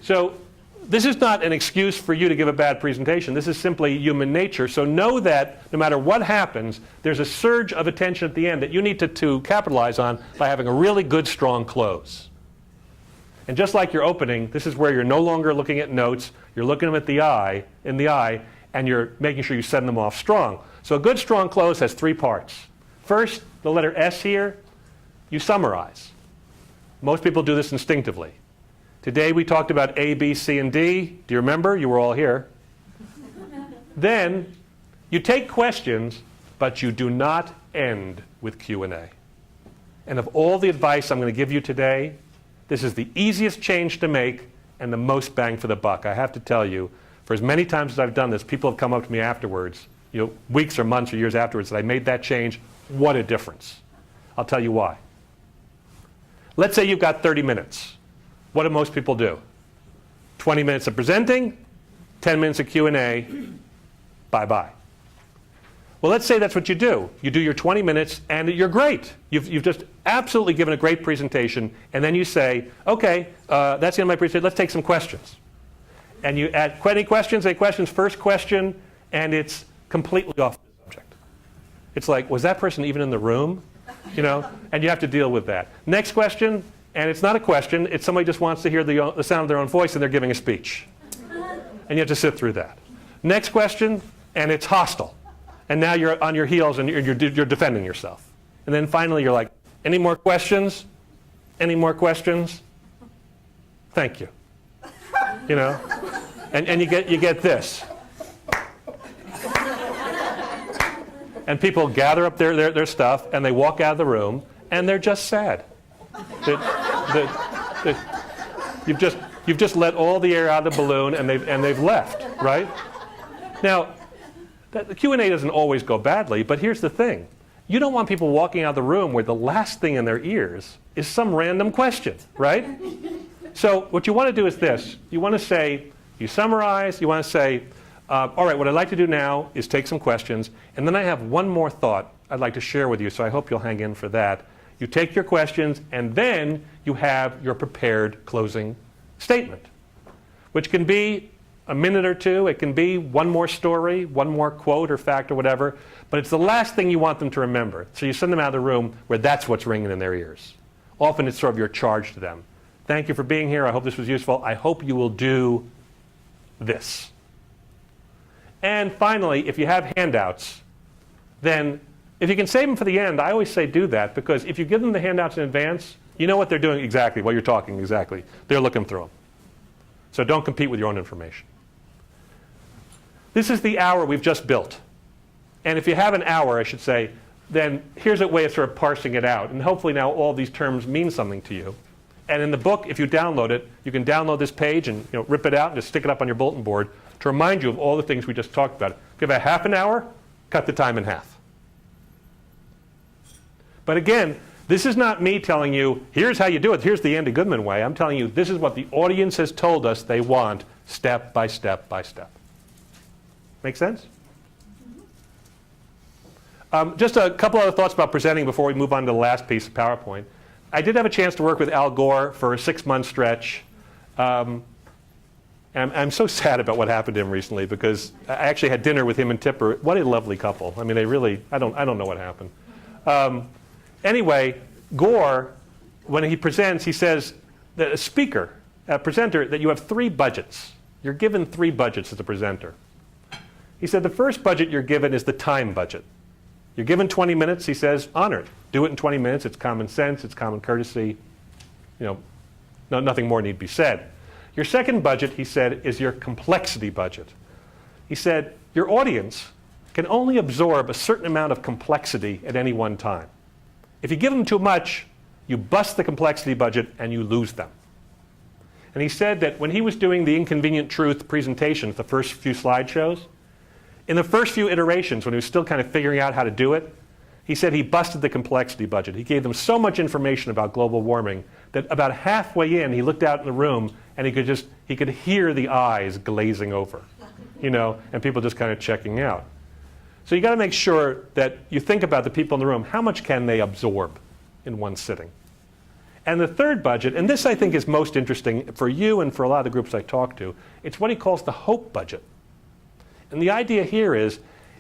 So this is not an excuse for you to give a bad presentation. This is simply human nature. So know that no matter what happens, there's a surge of attention at the end that you need to capitalize on by having a really good, strong close. And just like your opening, this is where you're no longer looking at notes. You're looking them in the eye, and you're making sure you send them off strong. So a good, strong close has 3 parts. First, the letter S here, you summarize. Most people do this instinctively. Today we talked about A, B, C, and D. Do you remember? You were all here. Then you take questions, but you do not end with Q&A. And of all the advice I'm going to give you today, this is the easiest change to make and the most bang for the buck. I have to tell you, For as many times as I've done this, people have come up to me afterwards, weeks or months or years afterwards, that I made that change. What a difference. I'll tell you why. Let's say you've got 30 minutes. What do most people do? 20 minutes of presenting, 10 minutes of Q&A, bye-bye. Well, let's say that's what you do. You do your 20 minutes, and you're great. You've just absolutely given a great presentation, and then you say, okay, that's the end of my presentation. Let's take some questions. And you add any questions, first question, and it's completely off the subject. It's like, was that person even in the room? And you have to deal with that. Next question, and it's not a question. It's somebody just wants to hear the sound of their own voice, and they're giving a speech. And you have to sit through that. Next question, and it's hostile. And now you're on your heels and you're defending yourself. And then finally you're like, any more questions? Any more questions? Thank you. And you get this. And people gather up their stuff and they walk out of the room and they're just sad. You've just let all the air out of the balloon and they've left, right? Now, the Q&A doesn't always go badly, but here's the thing. You don't want people walking out of the room where the last thing in their ears is some random question, right? So what you want to do is this. You want to say, you summarize, you want to say, all right, what I'd like to do now is take some questions, and then I have one more thought I'd like to share with you, so I hope you'll hang in for that. You take your questions, and then you have your prepared closing statement, which can be a minute or two. It can be one more story, one more quote or fact or whatever, but it's the last thing you want them to remember. So you send them out of the room where that's what's ringing in their ears. Often it's sort of your charge to them. Thank you for being here. I hope this was useful. I hope you will do this. And finally, if you have handouts, then if you can save them for the end, I always say do that, because if you give them the handouts in advance, you know what they're doing exactly, what you're talking exactly. They're looking through them. So don't compete with your own information. This is the hour we've just built. And if you have an hour, I should say, then here's a way of sort of parsing it out. And hopefully now all these terms mean something to you. And in the book, if you download it, you can download this page and rip it out and just stick it up on your bulletin board to remind you of all the things we just talked about. If you have a half an hour, cut the time in half. But again, this is not me telling you, here's how you do it, here's the Andy Goodman way. I'm telling you, this is what the audience has told us they want, step by step by step. Make sense? Just a couple other thoughts about presenting before we move on to the last piece of PowerPoint. I did have a chance to work with Al Gore for a 6-month stretch. And I'm so sad about what happened to him recently, because I actually had dinner with him and Tipper. What a lovely couple. I mean, they really, I don't know what happened. Anyway, Gore, when he presents, he says that a presenter, that you have 3 budgets. You're given 3 budgets as a presenter. He said the first budget you're given is the time budget. You're given 20 minutes, he says, honor it. Do it in 20 minutes. It's common sense. It's common courtesy. Nothing more need be said. Your second budget, he said, is your complexity budget. He said your audience can only absorb a certain amount of complexity at any one time. If you give them too much, you bust the complexity budget and you lose them. And he said that when he was doing the Inconvenient Truth presentations, the first few slideshows, in the first few iterations, when he was still kind of figuring out how to do it, he said he busted the complexity budget. He gave them so much information about global warming that about halfway in, he looked out in the room and he could hear the eyes glazing over, and people just kind of checking out. So you got to make sure that you think about the people in the room. How much can they absorb in one sitting? And the third budget, and this I think is most interesting for you and for a lot of the groups I talk to, it's what he calls the hope budget. And the idea here is,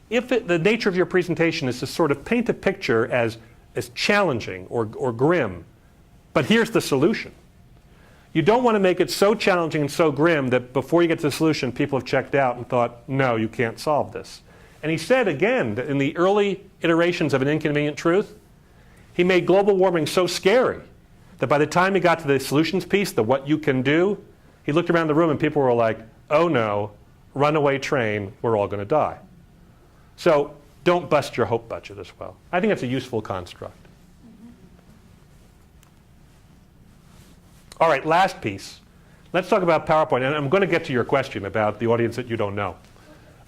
if the nature of your presentation is to sort of paint a picture as challenging or grim, but here's the solution. You don't want to make it so challenging and so grim that before you get to the solution, people have checked out and thought, no, you can't solve this. And he said again that in the early iterations of An Inconvenient Truth, he made global warming so scary that by the time he got to the solutions piece, the what you can do, he looked around the room and people were like, oh no, runaway train, we're all going to die. So don't bust your hope budget as well. I think that's a useful construct. All right, last piece. Let's talk about PowerPoint, and I'm going to get to your question about the audience that you don't know.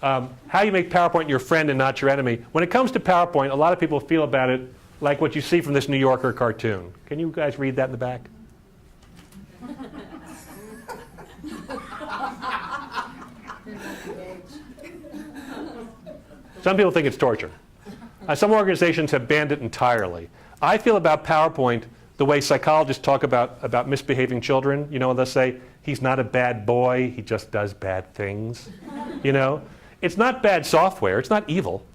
How you make PowerPoint your friend and not your enemy. When it comes to PowerPoint, a lot of people feel about it like what you see from this New Yorker cartoon. Can you guys read that in the back? Some people think it's torture. Some organizations have banned it entirely. I feel about PowerPoint the way psychologists talk about misbehaving children. You know, they'll say, he's not a bad boy, he just does bad things. You know? It's not bad software, it's not evil,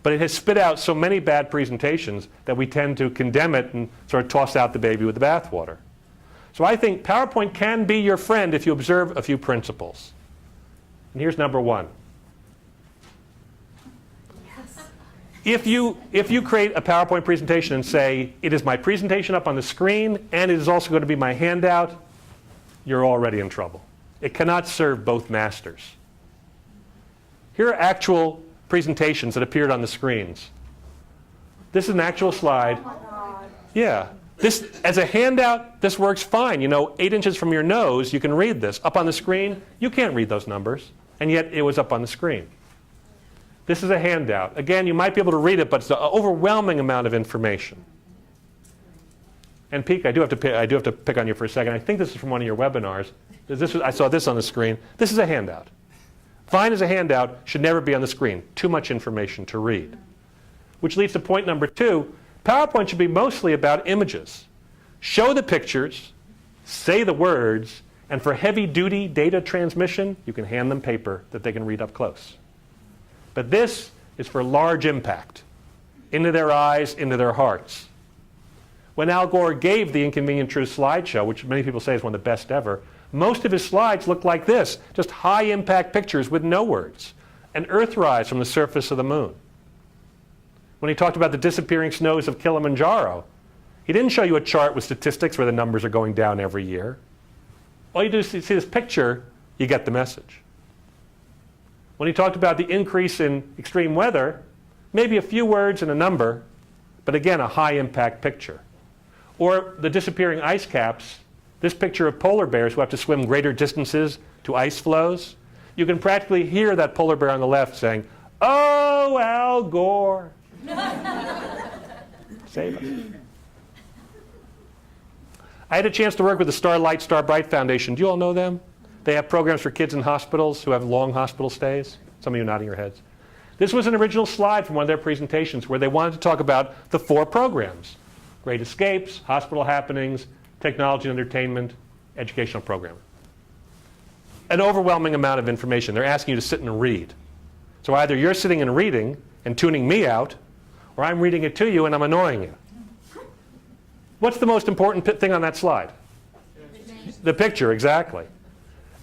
but it has spit out so many bad presentations that we tend to condemn it and sort of toss out the baby with the bathwater. So I think PowerPoint can be your friend if you observe a few principles. And here's number one. If you create a PowerPoint presentation and say, it is my presentation up on the screen and it is also going to be my handout, you're already in trouble. It cannot serve both masters. Here are actual presentations that appeared on the screens. This is an actual slide. Yeah. This, as a handout, this works fine. You know, 8 inches from your nose, you can read this. Up on the screen, you can't read those numbers. And yet it was up on the screen. This is a handout. Again, you might be able to read it, but it's an overwhelming amount of information. And Peek, I do have to pick on you for a second. I think this is from one of your webinars. I saw this on the screen. This is a handout. Fine as a handout, should never be on the screen. Too much information to read. Which leads to point number 2. PowerPoint should be mostly about images. Show the pictures, say the words, and for heavy-duty data transmission, you can hand them paper that they can read up close. But this is for large impact, into their eyes, into their hearts. When Al Gore gave the Inconvenient Truth slideshow, which many people say is one of the best ever, most of his slides looked like this, just high-impact pictures with no words, an Earthrise from the surface of the moon. When he talked about the disappearing snows of Kilimanjaro, he didn't show you a chart with statistics where the numbers are going down every year. All you do is see this picture, you get the message. When he talked about the increase in extreme weather, maybe a few words and a number, but again, a high-impact picture. Or the disappearing ice caps, this picture of polar bears who have to swim greater distances to ice flows. You can practically hear that polar bear on the left saying, "Oh, Al Gore." Save it. I had a chance to work with the Starlight Starbright Foundation. Do you all know them? They have programs for kids in hospitals who have long hospital stays. Some of you nodding your heads. This was an original slide from one of their presentations where they wanted to talk about the 4 programs: Great Escapes, Hospital Happenings, Technology and Entertainment, Educational Programming. An overwhelming amount of information. They're asking you to sit and read. So either you're sitting and reading and tuning me out, or I'm reading it to you and I'm annoying you. What's the most important thing on that slide? The picture, exactly.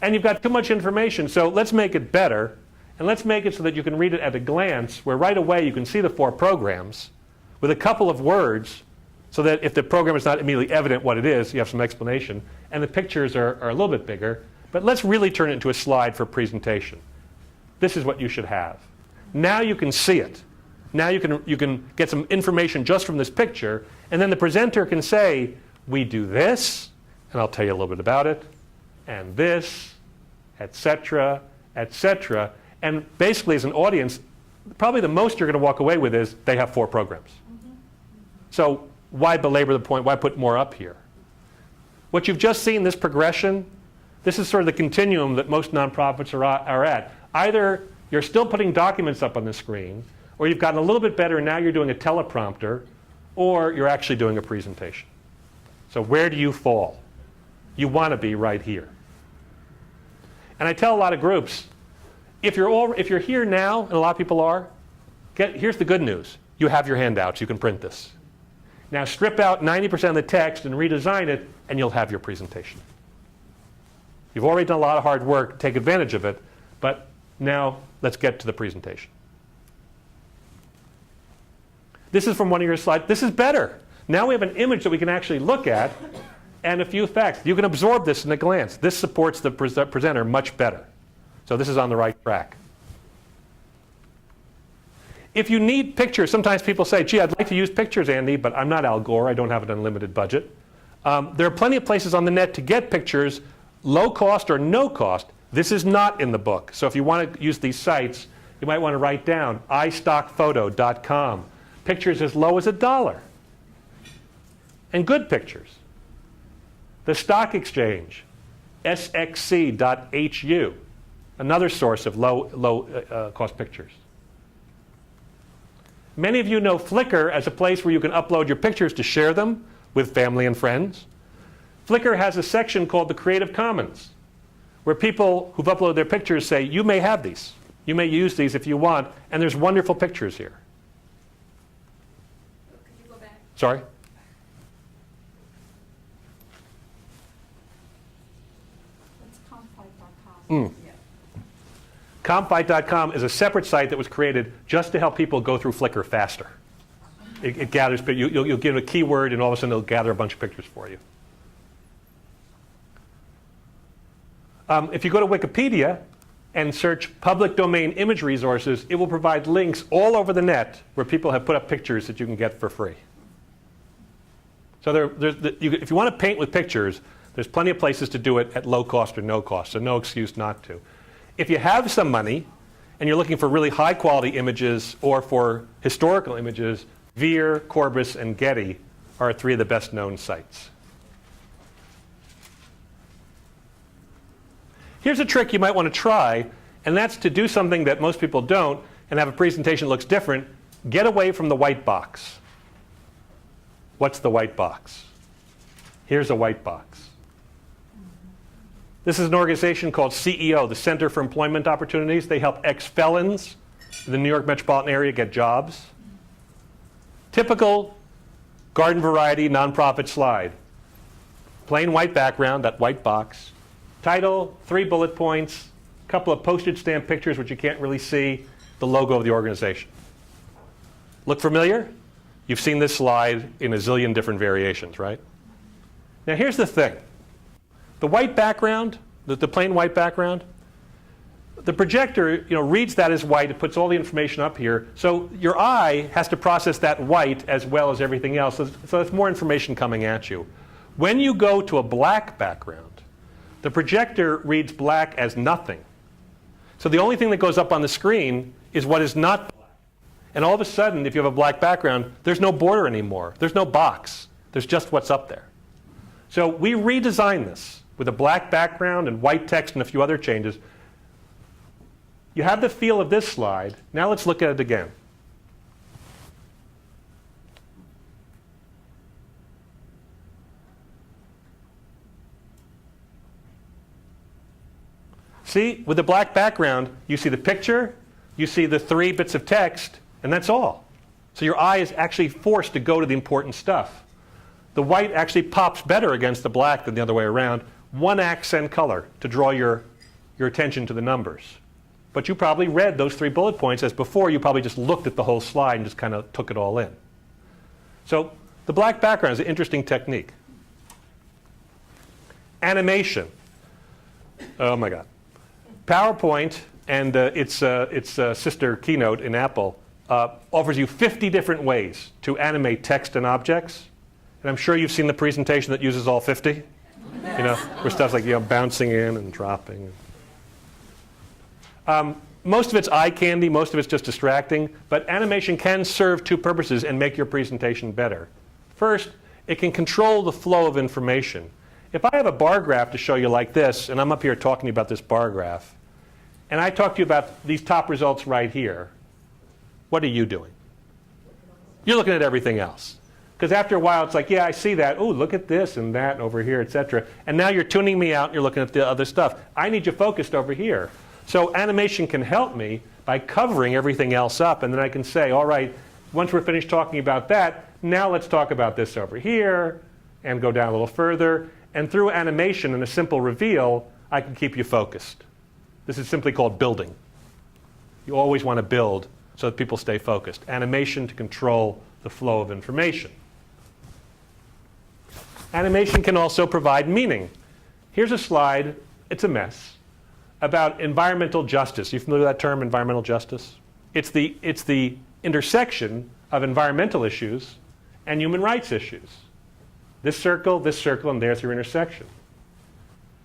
And you've got too much information, so let's make it better, and let's make it so that you can read it at a glance, where right away you can see the 4 programs with a couple of words, so that if the program is not immediately evident what it is, you have some explanation, and the pictures are a little bit bigger. But let's really turn it into a slide for presentation. This is what you should have. Now you can see it. Now you can get some information just from this picture, and then the presenter can say, we do this, and I'll tell you a little bit about it, and this, etc., etc. And basically, as an audience, probably the most you're going to walk away with is they have 4 programs. So why belabor the point? Why put more up here? What you've just seen, this progression, this is sort of the continuum that most nonprofits are at. Either you're still putting documents up on the screen, or you've gotten a little bit better and now you're doing a teleprompter, or you're actually doing a presentation. So where do you fall? You want to be right here. And I tell a lot of groups, if you're here now, and a lot of people are, here's the good news. You have your handouts. You can print this. Now strip out 90% of the text and redesign it, and you'll have your presentation. You've already done a lot of hard work. Take advantage of it. But now let's get to the presentation. This is from one of your slides. This is better. Now we have an image that we can actually look at and a few facts. You can absorb this in a glance. This supports the presenter much better. So this is on the right track. If you need pictures, sometimes people say, gee, I'd like to use pictures, Andy, but I'm not Al Gore. I don't have an unlimited budget. There are plenty of places on the net to get pictures low cost or no cost, this is not in the book. So if you want to use these sites, you might want to write down iStockPhoto.com. Pictures as low as $1. And good pictures. The stock exchange, SXC.HU, another source of low cost pictures. Many of you know Flickr as a place where you can upload your pictures to share them with family and friends. Flickr has a section called the Creative Commons, where people who've uploaded their pictures say, you may have these. You may use these if you want, and there's wonderful pictures here. Could you go back? Sorry? That's compfight.com. Compfight.com is a separate site that was created just to help people go through Flickr faster. It gathers, but you'll give a keyword, and all of a sudden it'll gather a bunch of pictures for you. If you go to Wikipedia and search public domain image resources, it will provide links all over the net where people have put up pictures that you can get for free. So if you want to paint with pictures, there's plenty of places to do it at low cost or no cost, so no excuse not to. If you have some money and you're looking for really high quality images or for historical images, Veer, Corbis, and Getty are three of the best known sites. Here's a trick you might want to try, and that's to do something that most people don't and have a presentation that looks different. Get away from the white box. What's the white box? Here's a white box. This is an organization called CEO, the Center for Employment Opportunities. They help ex-felons in the New York metropolitan area get jobs. Typical garden variety nonprofit slide. Plain white background, that white box. Title, 3 bullet points, a couple of postage stamp pictures which you can't really see, the logo of the organization. Look familiar? You've seen this slide in a zillion different variations, right? Now here's the thing. The white background, the plain white background, the projector reads that as white. It puts all the information up here. So your eye has to process that white as well as everything else. So there's more information coming at you. When you go to a black background, the projector reads black as nothing. So the only thing that goes up on the screen is what is not black. And all of a sudden, if you have a black background, there's no border anymore. There's no box. There's just what's up there. So we redesigned this with a black background and white text and a few other changes. You have the feel of this slide. Now let's look at it again. See, with the black background, you see the picture, you see the 3 bits of text, and that's all. So your eye is actually forced to go to the important stuff. The white actually pops better against the black than the other way around. One accent color to draw your attention to the numbers. But you probably read those 3 bullet points as before. You probably just looked at the whole slide and just kind of took it all in. So the black background is an interesting technique. Animation. Oh my God. PowerPoint and its sister Keynote in Apple offers you 50 different ways to animate text and objects. And I'm sure you've seen the presentation that uses all 50. Where stuff's like bouncing in and dropping. Most of it's eye candy, most of it's just distracting, but animation can serve 2 purposes and make your presentation better. First, it can control the flow of information. If I have a bar graph to show you like this, and I'm up here talking about this bar graph, and I talk to you about these top results right here, what are you doing? You're looking at everything else. Because after a while, it's like, yeah, I see that. Oh, look at this and that and over here, et cetera. And now you're tuning me out and you're looking at the other stuff. I need you focused over here. So animation can help me by covering everything else up. And then I can say, all right, once we're finished talking about that, now let's talk about this over here and go down a little further. And through animation and a simple reveal, I can keep you focused. This is simply called building. You always want to build so that people stay focused. Animation to control the flow of information. Animation can also provide meaning. Here's a slide, it's a mess, about environmental justice. You familiar with that term, environmental justice? It's the intersection of environmental issues and human rights issues. This circle, and there's your intersection.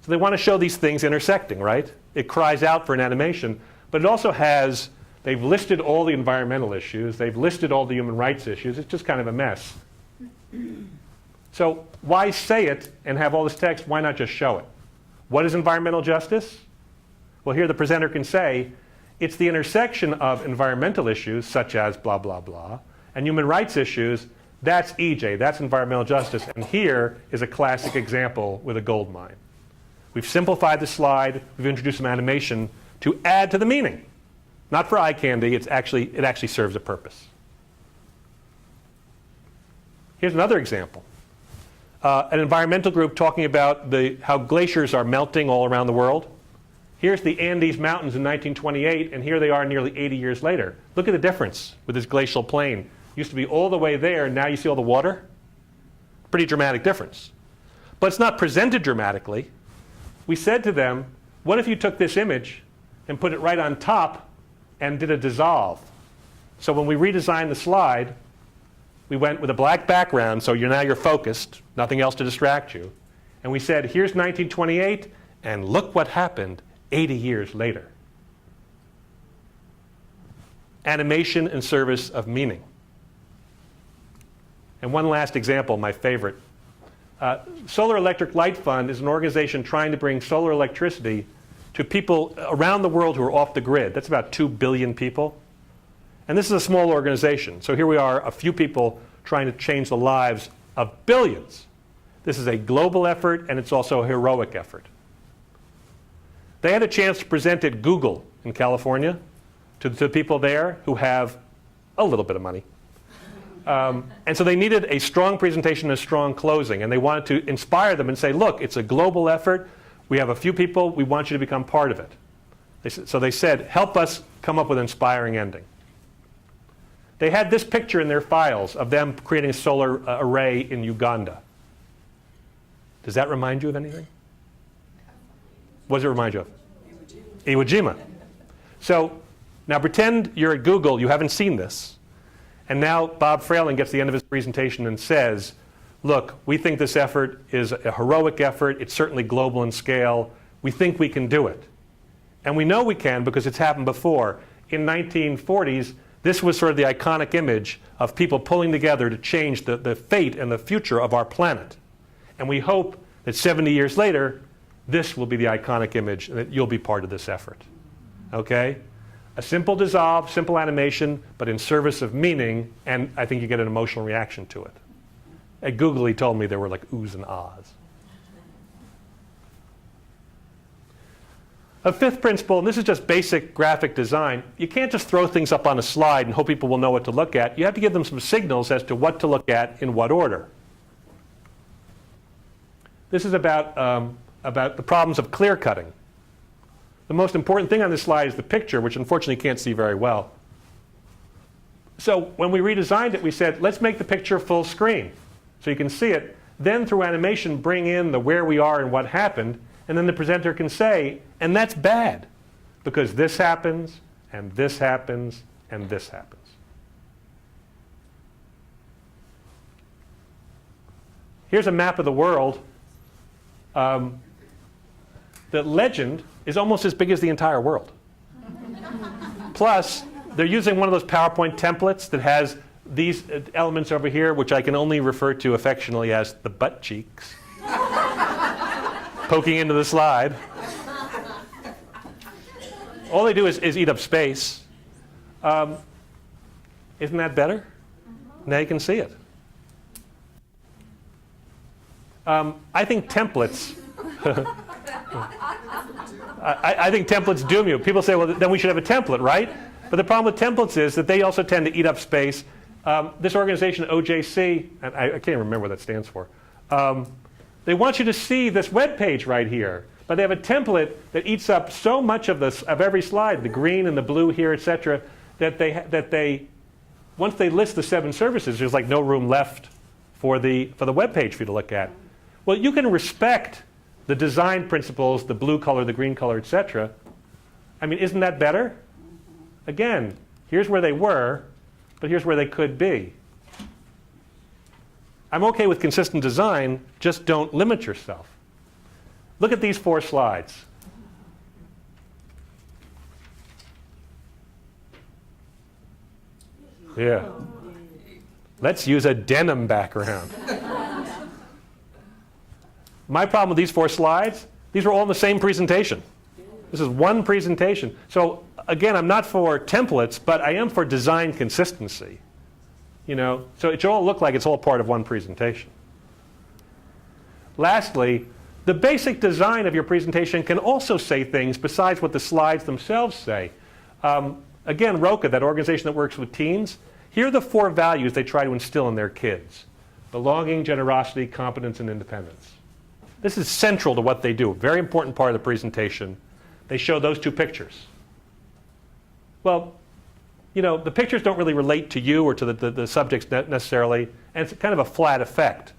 So they want to show these things intersecting, right? It cries out for an animation, but it also has, they've listed all the environmental issues, they've listed all the human rights issues, it's just kind of a mess. So why say it and have all this text, why not just show it? What is environmental justice? Well, here the presenter can say, it's the intersection of environmental issues, such as blah, blah, blah, and human rights issues. That's EJ, that's environmental justice, and here is a classic example with a gold mine. We've simplified the slide, we've introduced some animation to add to the meaning. Not for eye candy, it actually serves a purpose. Here's another example. An environmental group talking about how glaciers are melting all around the world. Here's the Andes Mountains in 1928, and here they are nearly 80 years later. Look at the difference with this glacial plain. Used to be all the way there, now you see all the water. Pretty dramatic difference. But it's not presented dramatically. We said to them, what if you took this image and put it right on top and did a dissolve? So when we redesigned the slide, we went with a black background, so now you're focused, nothing else to distract you. And we said, here's 1928, and look what happened 80 years later. Animation in service of meaning. And one last example, my favorite. Solar Electric Light Fund is an organization trying to bring solar electricity to people around the world who are off the grid. That's about 2 billion people. And this is a small organization. So here we are, a few people trying to change the lives of billions. This is a global effort, and it's also a heroic effort. They had a chance to present at Google in California to people there who have a little bit of money. And so they needed a strong presentation and a strong closing, and they wanted to inspire them and say, look, it's a global effort. We have a few people. We want you to become part of it. So they said, help us come up with an inspiring ending. They had this picture in their files of them creating a solar array in Uganda. Does that remind you of anything? What does it remind you of? Iwo Jima. So now pretend you're at Google, you haven't seen this. And now Bob Fralin gets to the end of his presentation and says, look, we think this effort is a heroic effort. It's certainly global in scale. We think we can do it. And we know we can because it's happened before. In 1940s, this was sort of the iconic image of people pulling together to change the fate and the future of our planet. And we hope that 70 years later, this will be the iconic image and that you'll be part of this effort. Okay? A simple dissolve, simple animation, but in service of meaning, and I think you get an emotional reaction to it. At Google, he told me there were like oohs and ahs. A fifth principle, and this is just basic graphic design, you can't just throw things up on a slide and hope people will know what to look at. You have to give them some signals as to what to look at in what order. This is about the problems of clear cutting. The most important thing on this slide is the picture, which unfortunately you can't see very well. So when we redesigned it, we said, let's make the picture full screen so you can see it. Then through animation, bring in the where we are and what happened, and then the presenter can say, and that's bad, because this happens, and this happens, and this happens. Here's a map of the world. The legend is almost as big as the entire world. Plus, they're using one of those PowerPoint templates that has these elements over here, which I can only refer to affectionately as the butt cheeks, poking into the slide. All they do is eat up space. Isn't that better? Now you can see it. I think templates I think templates doom you. People say, well, then we should have a template, right? But the problem with templates is that they also tend to eat up space. This organization, OJC, and I can't remember what that stands for, they want you to see this web page right here. But they have a template that eats up so much of every slide, the green and the blue here, et cetera, that they once they list the 7 services, there's like no room left for the web page for you to look at. Well, you can respect the design principles, the blue color, the green color, et cetera. I mean, isn't that better? Again, here's where they were, but here's where they could be. I'm okay with consistent design, just don't limit yourself. Look at these 4 slides. Yeah. Let's use a denim background. My problem with these 4 slides, these were all in the same presentation. This is one presentation. So again, I'm not for templates, but I am for design consistency. You know, so it should all look like it's all part of one presentation. Lastly, the basic design of your presentation can also say things besides what the slides themselves say. Again, ROCA, that organization that works with teens, here are the 4 values they try to instill in their kids: belonging, generosity, competence, and independence. This is central to what they do, a very important part of the presentation. They show those 2 pictures. Well, you know, the pictures don't really relate to you or to the subjects necessarily, and it's kind of a flat effect.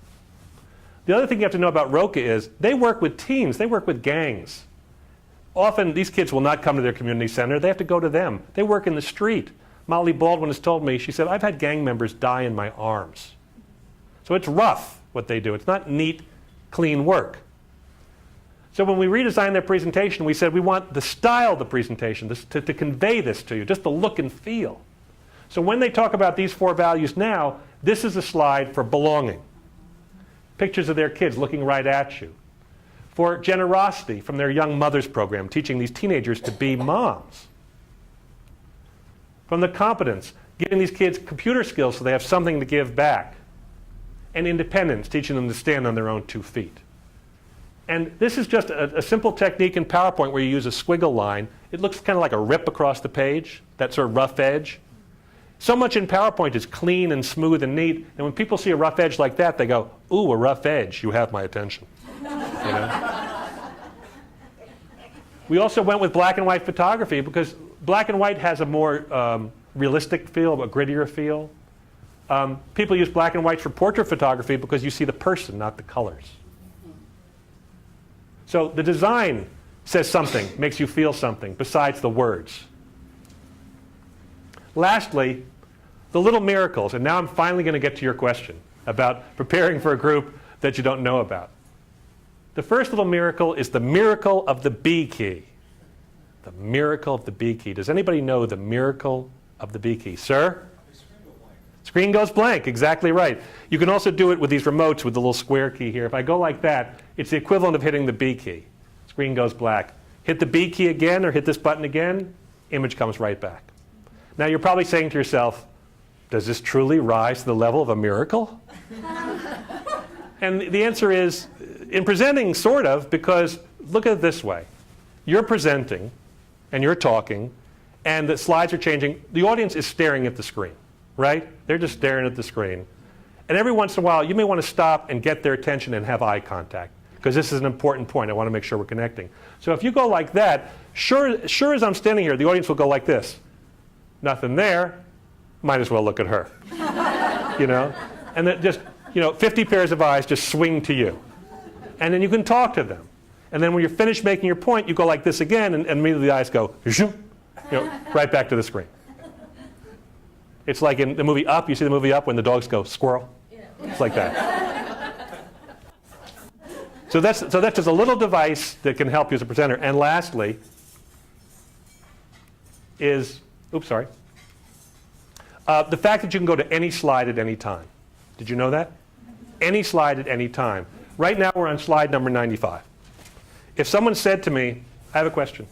The other thing you have to know about ROCA is they work with teens, they work with gangs. Often these kids will not come to their community center, they have to go to them. They work in the street. Molly Baldwin has told me, she said, I've had gang members die in my arms. So it's rough what they do. It's not neat, clean work. So when we redesigned their presentation, we said we want the style of the presentation to convey this to you, just the look and feel. So when they talk about these 4 values now, this is a slide for belonging. Pictures of their kids looking right at you. For generosity, from their Young Mothers program, teaching these teenagers to be moms. From the competence, giving these kids computer skills so they have something to give back. And independence, teaching them to stand on their own 2 feet. And this is just a simple technique in PowerPoint where you use a squiggle line. It looks kind of like a rip across the page, that sort of rough edge. So much in PowerPoint is clean and smooth and neat, and when people see a rough edge like that, they go, ooh, a rough edge, you have my attention. You know? We also went with black and white photography because black and white has a more realistic feel, a grittier feel. People use black and white for portrait photography because you see the person, not the colors. So the design says something, makes you feel something besides the words. Lastly, the little miracles. And now I'm finally going to get to your question about preparing for a group that you don't know about. The first little miracle is the miracle of the B key. The miracle of the B key. Does anybody know the miracle of the B key? Sir? Screen goes blank, exactly right. You can also do it with these remotes with the little square key here. If I go like that, it's the equivalent of hitting the B key. Screen goes black. Hit the B key again or hit this button again, image comes right back. Now you're probably saying to yourself, does this truly rise to the level of a miracle? And the answer is, in presenting, sort of, because look at it this way. You're presenting and you're talking and the slides are changing. The audience is staring at the screen. Right? They're just staring at the screen. And every once in a while, you may want to stop and get their attention and have eye contact, because this is an important point. I want to make sure we're connecting. So if you go like that, sure as I'm standing here, the audience will go like this. Nothing there. Might as well look at her. You know? And then just, 50 pairs of eyes just swing to you. And then you can talk to them. And then when you're finished making your point, you go like this again, and immediately the eyes go, right back to the screen. It's like in the movie Up. You see the movie Up when the dogs go, squirrel? Yeah. It's like that. So that's just a little device that can help you as a presenter. And lastly is, the fact that you can go to any slide at any time. Did you know that? Any slide at any time. Right now we're on slide number 95. If someone said to me, I have a question.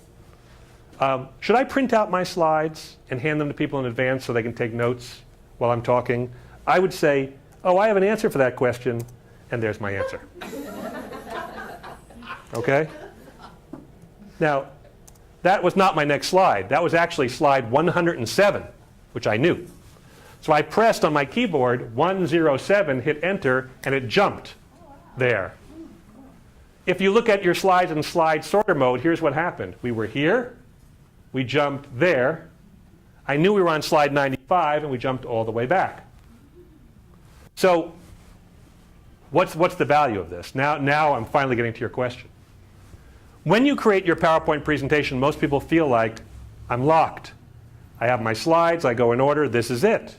Should I print out my slides and hand them to people in advance so they can take notes while I'm talking? I would say, oh, I have an answer for that question, and there's my answer. Okay? Now, that was not my next slide. That was actually slide 107, which I knew. So I pressed on my keyboard 107, hit enter, and it jumped there. If you look at your slides in slide sorter mode, here's what happened. We were here. We jumped there. I knew we were on slide 95, and we jumped all the way back. So what's the value of this? Now I'm finally getting to your question. When you create your PowerPoint presentation, most people feel like, I'm locked. I have my slides, I go in order, this is it.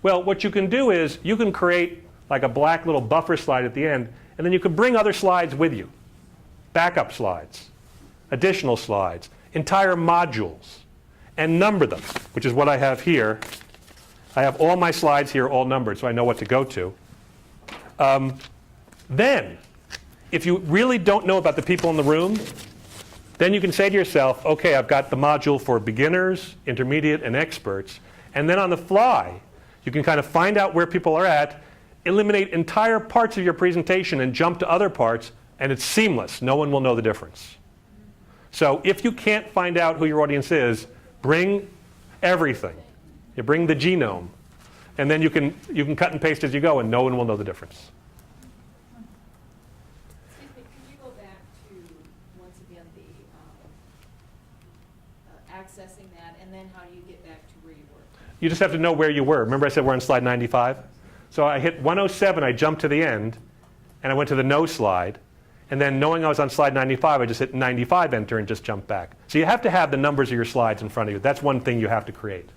Well, what you can do is you can create like a black little buffer slide at the end, and then you can bring other slides with you. backup slides, additional slides, entire modules, and number them, which is what I have here. I have all my slides here all numbered, so I know what to go to. Then, if you really don't know about the people in the room, then you can say to yourself, okay, I've got the module for beginners, intermediate, and experts. And then on the fly, you can kind of find out where people are at, eliminate entire parts of your presentation and jump to other parts, and it's seamless. No one will know the difference. So if you can't find out who your audience is, bring everything. You bring the genome. And then you can cut and paste as you go, and no one will know the difference. Excuse me, could you go back to, once again, the accessing that, and then how do you get back to where you were? You just have to know where you were. Remember I said we're on slide 95? So I hit 107, I jumped to the end, and I went to the no slide. And then knowing I was on slide 95, I just hit 95, enter, and just jump back. So you have to have the numbers of your slides in front of you. That's one thing you have to create.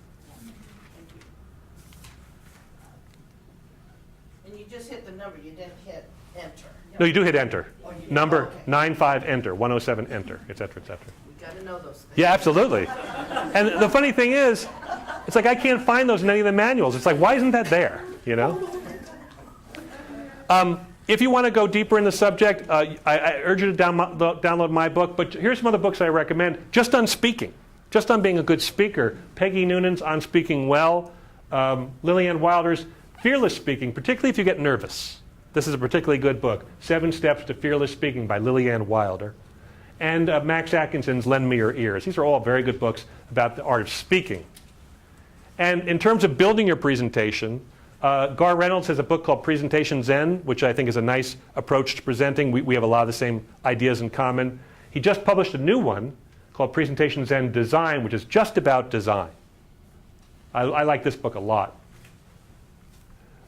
And you just hit the number, you didn't hit enter. No, you do hit enter. Oh, you did? Number Okay. 95, enter. 107, enter, et cetera, et cetera. We got to know those things. Yeah, absolutely. And the funny thing is, it's like I can't find those in any of the manuals. It's like, why isn't that there? You know? If you want to go deeper in the subject, I urge you to download my book. But here's some other books I recommend, just on speaking, just on being a good speaker. Peggy Noonan's On Speaking Well. Lillian Wilder's Fearless Speaking, particularly if you get nervous. This is a particularly good book. 7 Steps to Fearless Speaking by Lillian Wilder. And Max Atkinson's Lend Me Your Ears. These are all very good books about the art of speaking. And in terms of building your presentation, Gar Reynolds has a book called Presentation Zen, which I think is a nice approach to presenting. We have a lot of the same ideas in common. He just published a new one called Presentation Zen Design, which is just about design. I like this book a lot.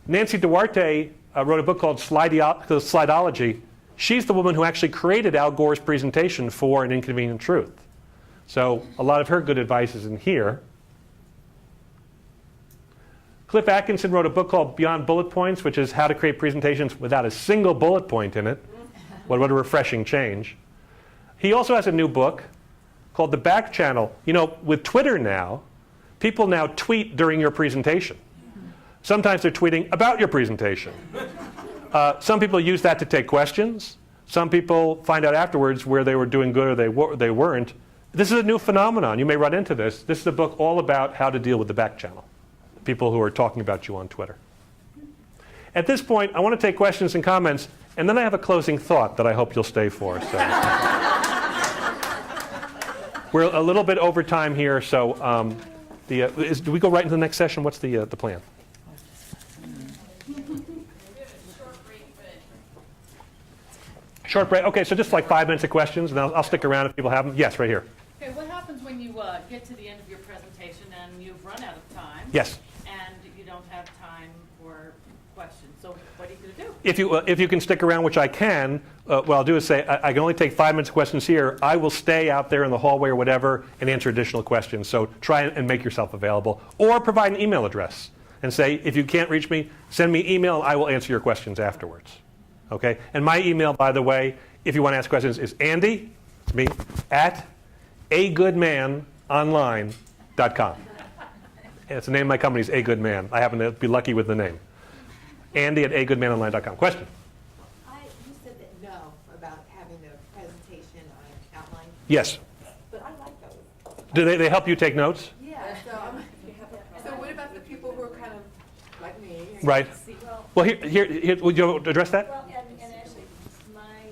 Nancy Duarte wrote a book called Slideology. She's the woman who actually created Al Gore's presentation for An Inconvenient Truth. So a lot of her good advice is in here. Cliff Atkinson wrote a book called Beyond Bullet Points, which is how to create presentations without a single bullet point in it. What a refreshing change. He also has a new book called The Back Channel. You know, with Twitter now, people now tweet during your presentation. Sometimes they're tweeting about your presentation. Some people use that to take questions. Some people find out afterwards where they were doing good or they weren't. This is a new phenomenon. You may run into this. This is a book all about how to deal with the back channel, people who are talking about you on Twitter. At this point, I want to take questions and comments, and then I have a closing thought that I hope you'll stay for. So. We're a little bit over time here, so do we go right into the next session? What's the plan? Short break. Okay, so just like 5 minutes of questions, and I'll stick around if people have them. Yes, right here. Okay, what happens when you get to the end of your presentation and you've run out of time? Yes. And you don't have time for questions. So what are you going to do? If you can stick around, which I can, what I'll do is say I can only take 5 minutes of questions here. I will stay out there in the hallway or whatever and answer additional questions. So try and make yourself available, or provide an email address and say, if you can't reach me, send me email. I will answer your questions afterwards. Okay? And my email, by the way, if you want to ask questions, is Andy, it's me, at agoodmanonline.com. It's the name of my company is A Good Man. I happen to be lucky with the name. Andy at agoodmanonline.com. Question? You said that no about having the presentation on an outline, Yes. but I like those. Do they help you take notes? Yeah, so what about the people who are kind of like me? Right. Well, here, would you address that? Well, and actually, my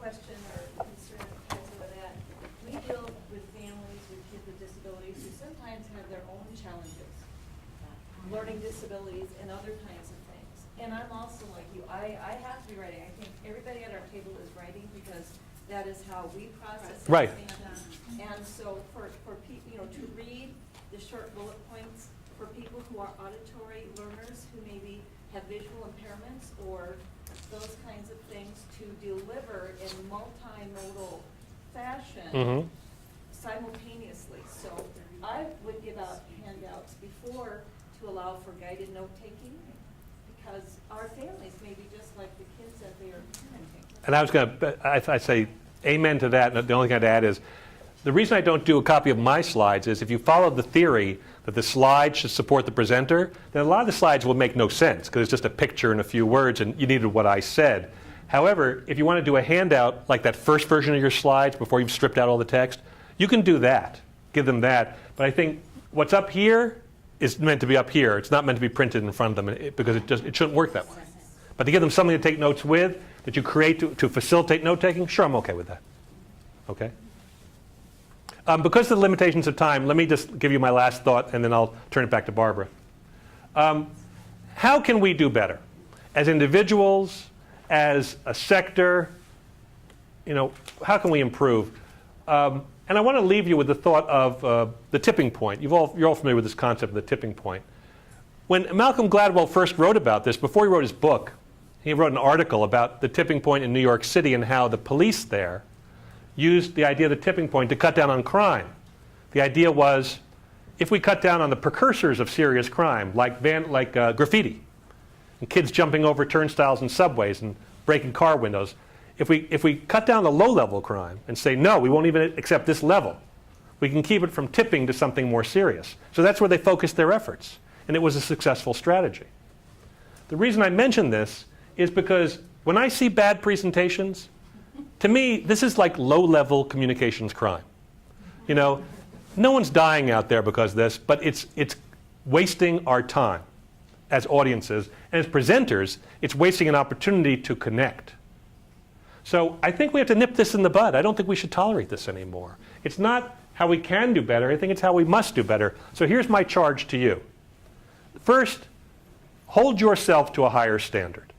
question or concern ties into that. We deal with families with kids with disabilities who sometimes have their own challenges, learning disabilities and other kinds of things. And I'm also like you, I have to be writing. I think everybody at our table is writing because that is how we process Right. everything. And so for people, to read the short bullet points for people who are auditory learners who maybe have visual impairments or those kinds of things, to deliver in multimodal fashion simultaneously. So I would give out handouts before to allow for guided note-taking, because our families may be just like the kids that they are parenting. And I was going to, I say amen to that. And the only thing I'd add is, the reason I don't do a copy of my slides is if you follow the theory that the slide should support the presenter, then a lot of the slides will make no sense because it's just a picture and a few words and you needed what I said. However, if you want to do a handout like that first version of your slides before you've stripped out all the text, you can do that. Give them that. But I think what's up here is meant to be up here. It's not meant to be printed in front of them because it shouldn't work that way. But to give them something to take notes with that you create to facilitate note-taking, sure, I'm okay with that. Okay? Because of the limitations of time, let me just give you my last thought, and then I'll turn it back to Barbara. How can we do better? As individuals, as a sector, how can we improve? And I want to leave you with the thought of the tipping point. You're all familiar with this concept of the tipping point. When Malcolm Gladwell first wrote about this, before he wrote his book, he wrote an article about the tipping point in New York City and how the police there used the idea of the tipping point to cut down on crime. The idea was, if we cut down on the precursors of serious crime, like graffiti, and kids jumping over turnstiles and subways and breaking car windows, if we cut down the low-level crime and say, no, we won't even accept this level, we can keep it from tipping to something more serious. So that's where they focused their efforts, and it was a successful strategy. The reason I mention this is because when I see bad presentations, to me, this is like low-level communications crime. No one's dying out there because of this, but it's wasting our time as audiences. And as presenters, it's wasting an opportunity to connect. So I think we have to nip this in the bud. I don't think we should tolerate this anymore. It's not how we can do better. I think it's how we must do better. So here's my charge to you. First, hold yourself to a higher standard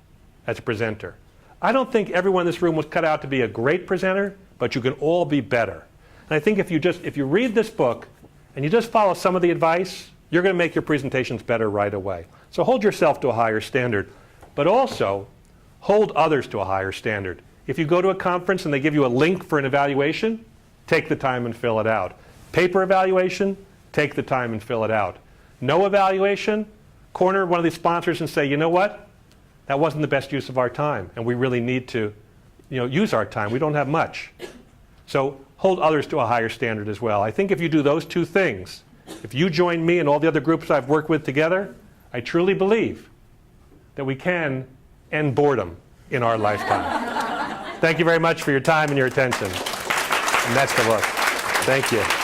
as a presenter. I don't think everyone in this room was cut out to be a great presenter, but you can all be better. And I think if you read this book and you just follow some of the advice, you're going to make your presentations better right away. So hold yourself to a higher standard, but also hold others to a higher standard. If you go to a conference and they give you a link for an evaluation, take the time and fill it out. Paper evaluation, take the time and fill it out. No evaluation, corner one of the sponsors and say, you know what? That wasn't the best use of our time, and we really need to use our time. We don't have much. So hold others to a higher standard as well. I think if you do those two things, if you join me and all the other groups I've worked with together, I truly believe that we can end boredom in our lifetime. Thank you very much for your time and your attention. And best of luck. Thank you.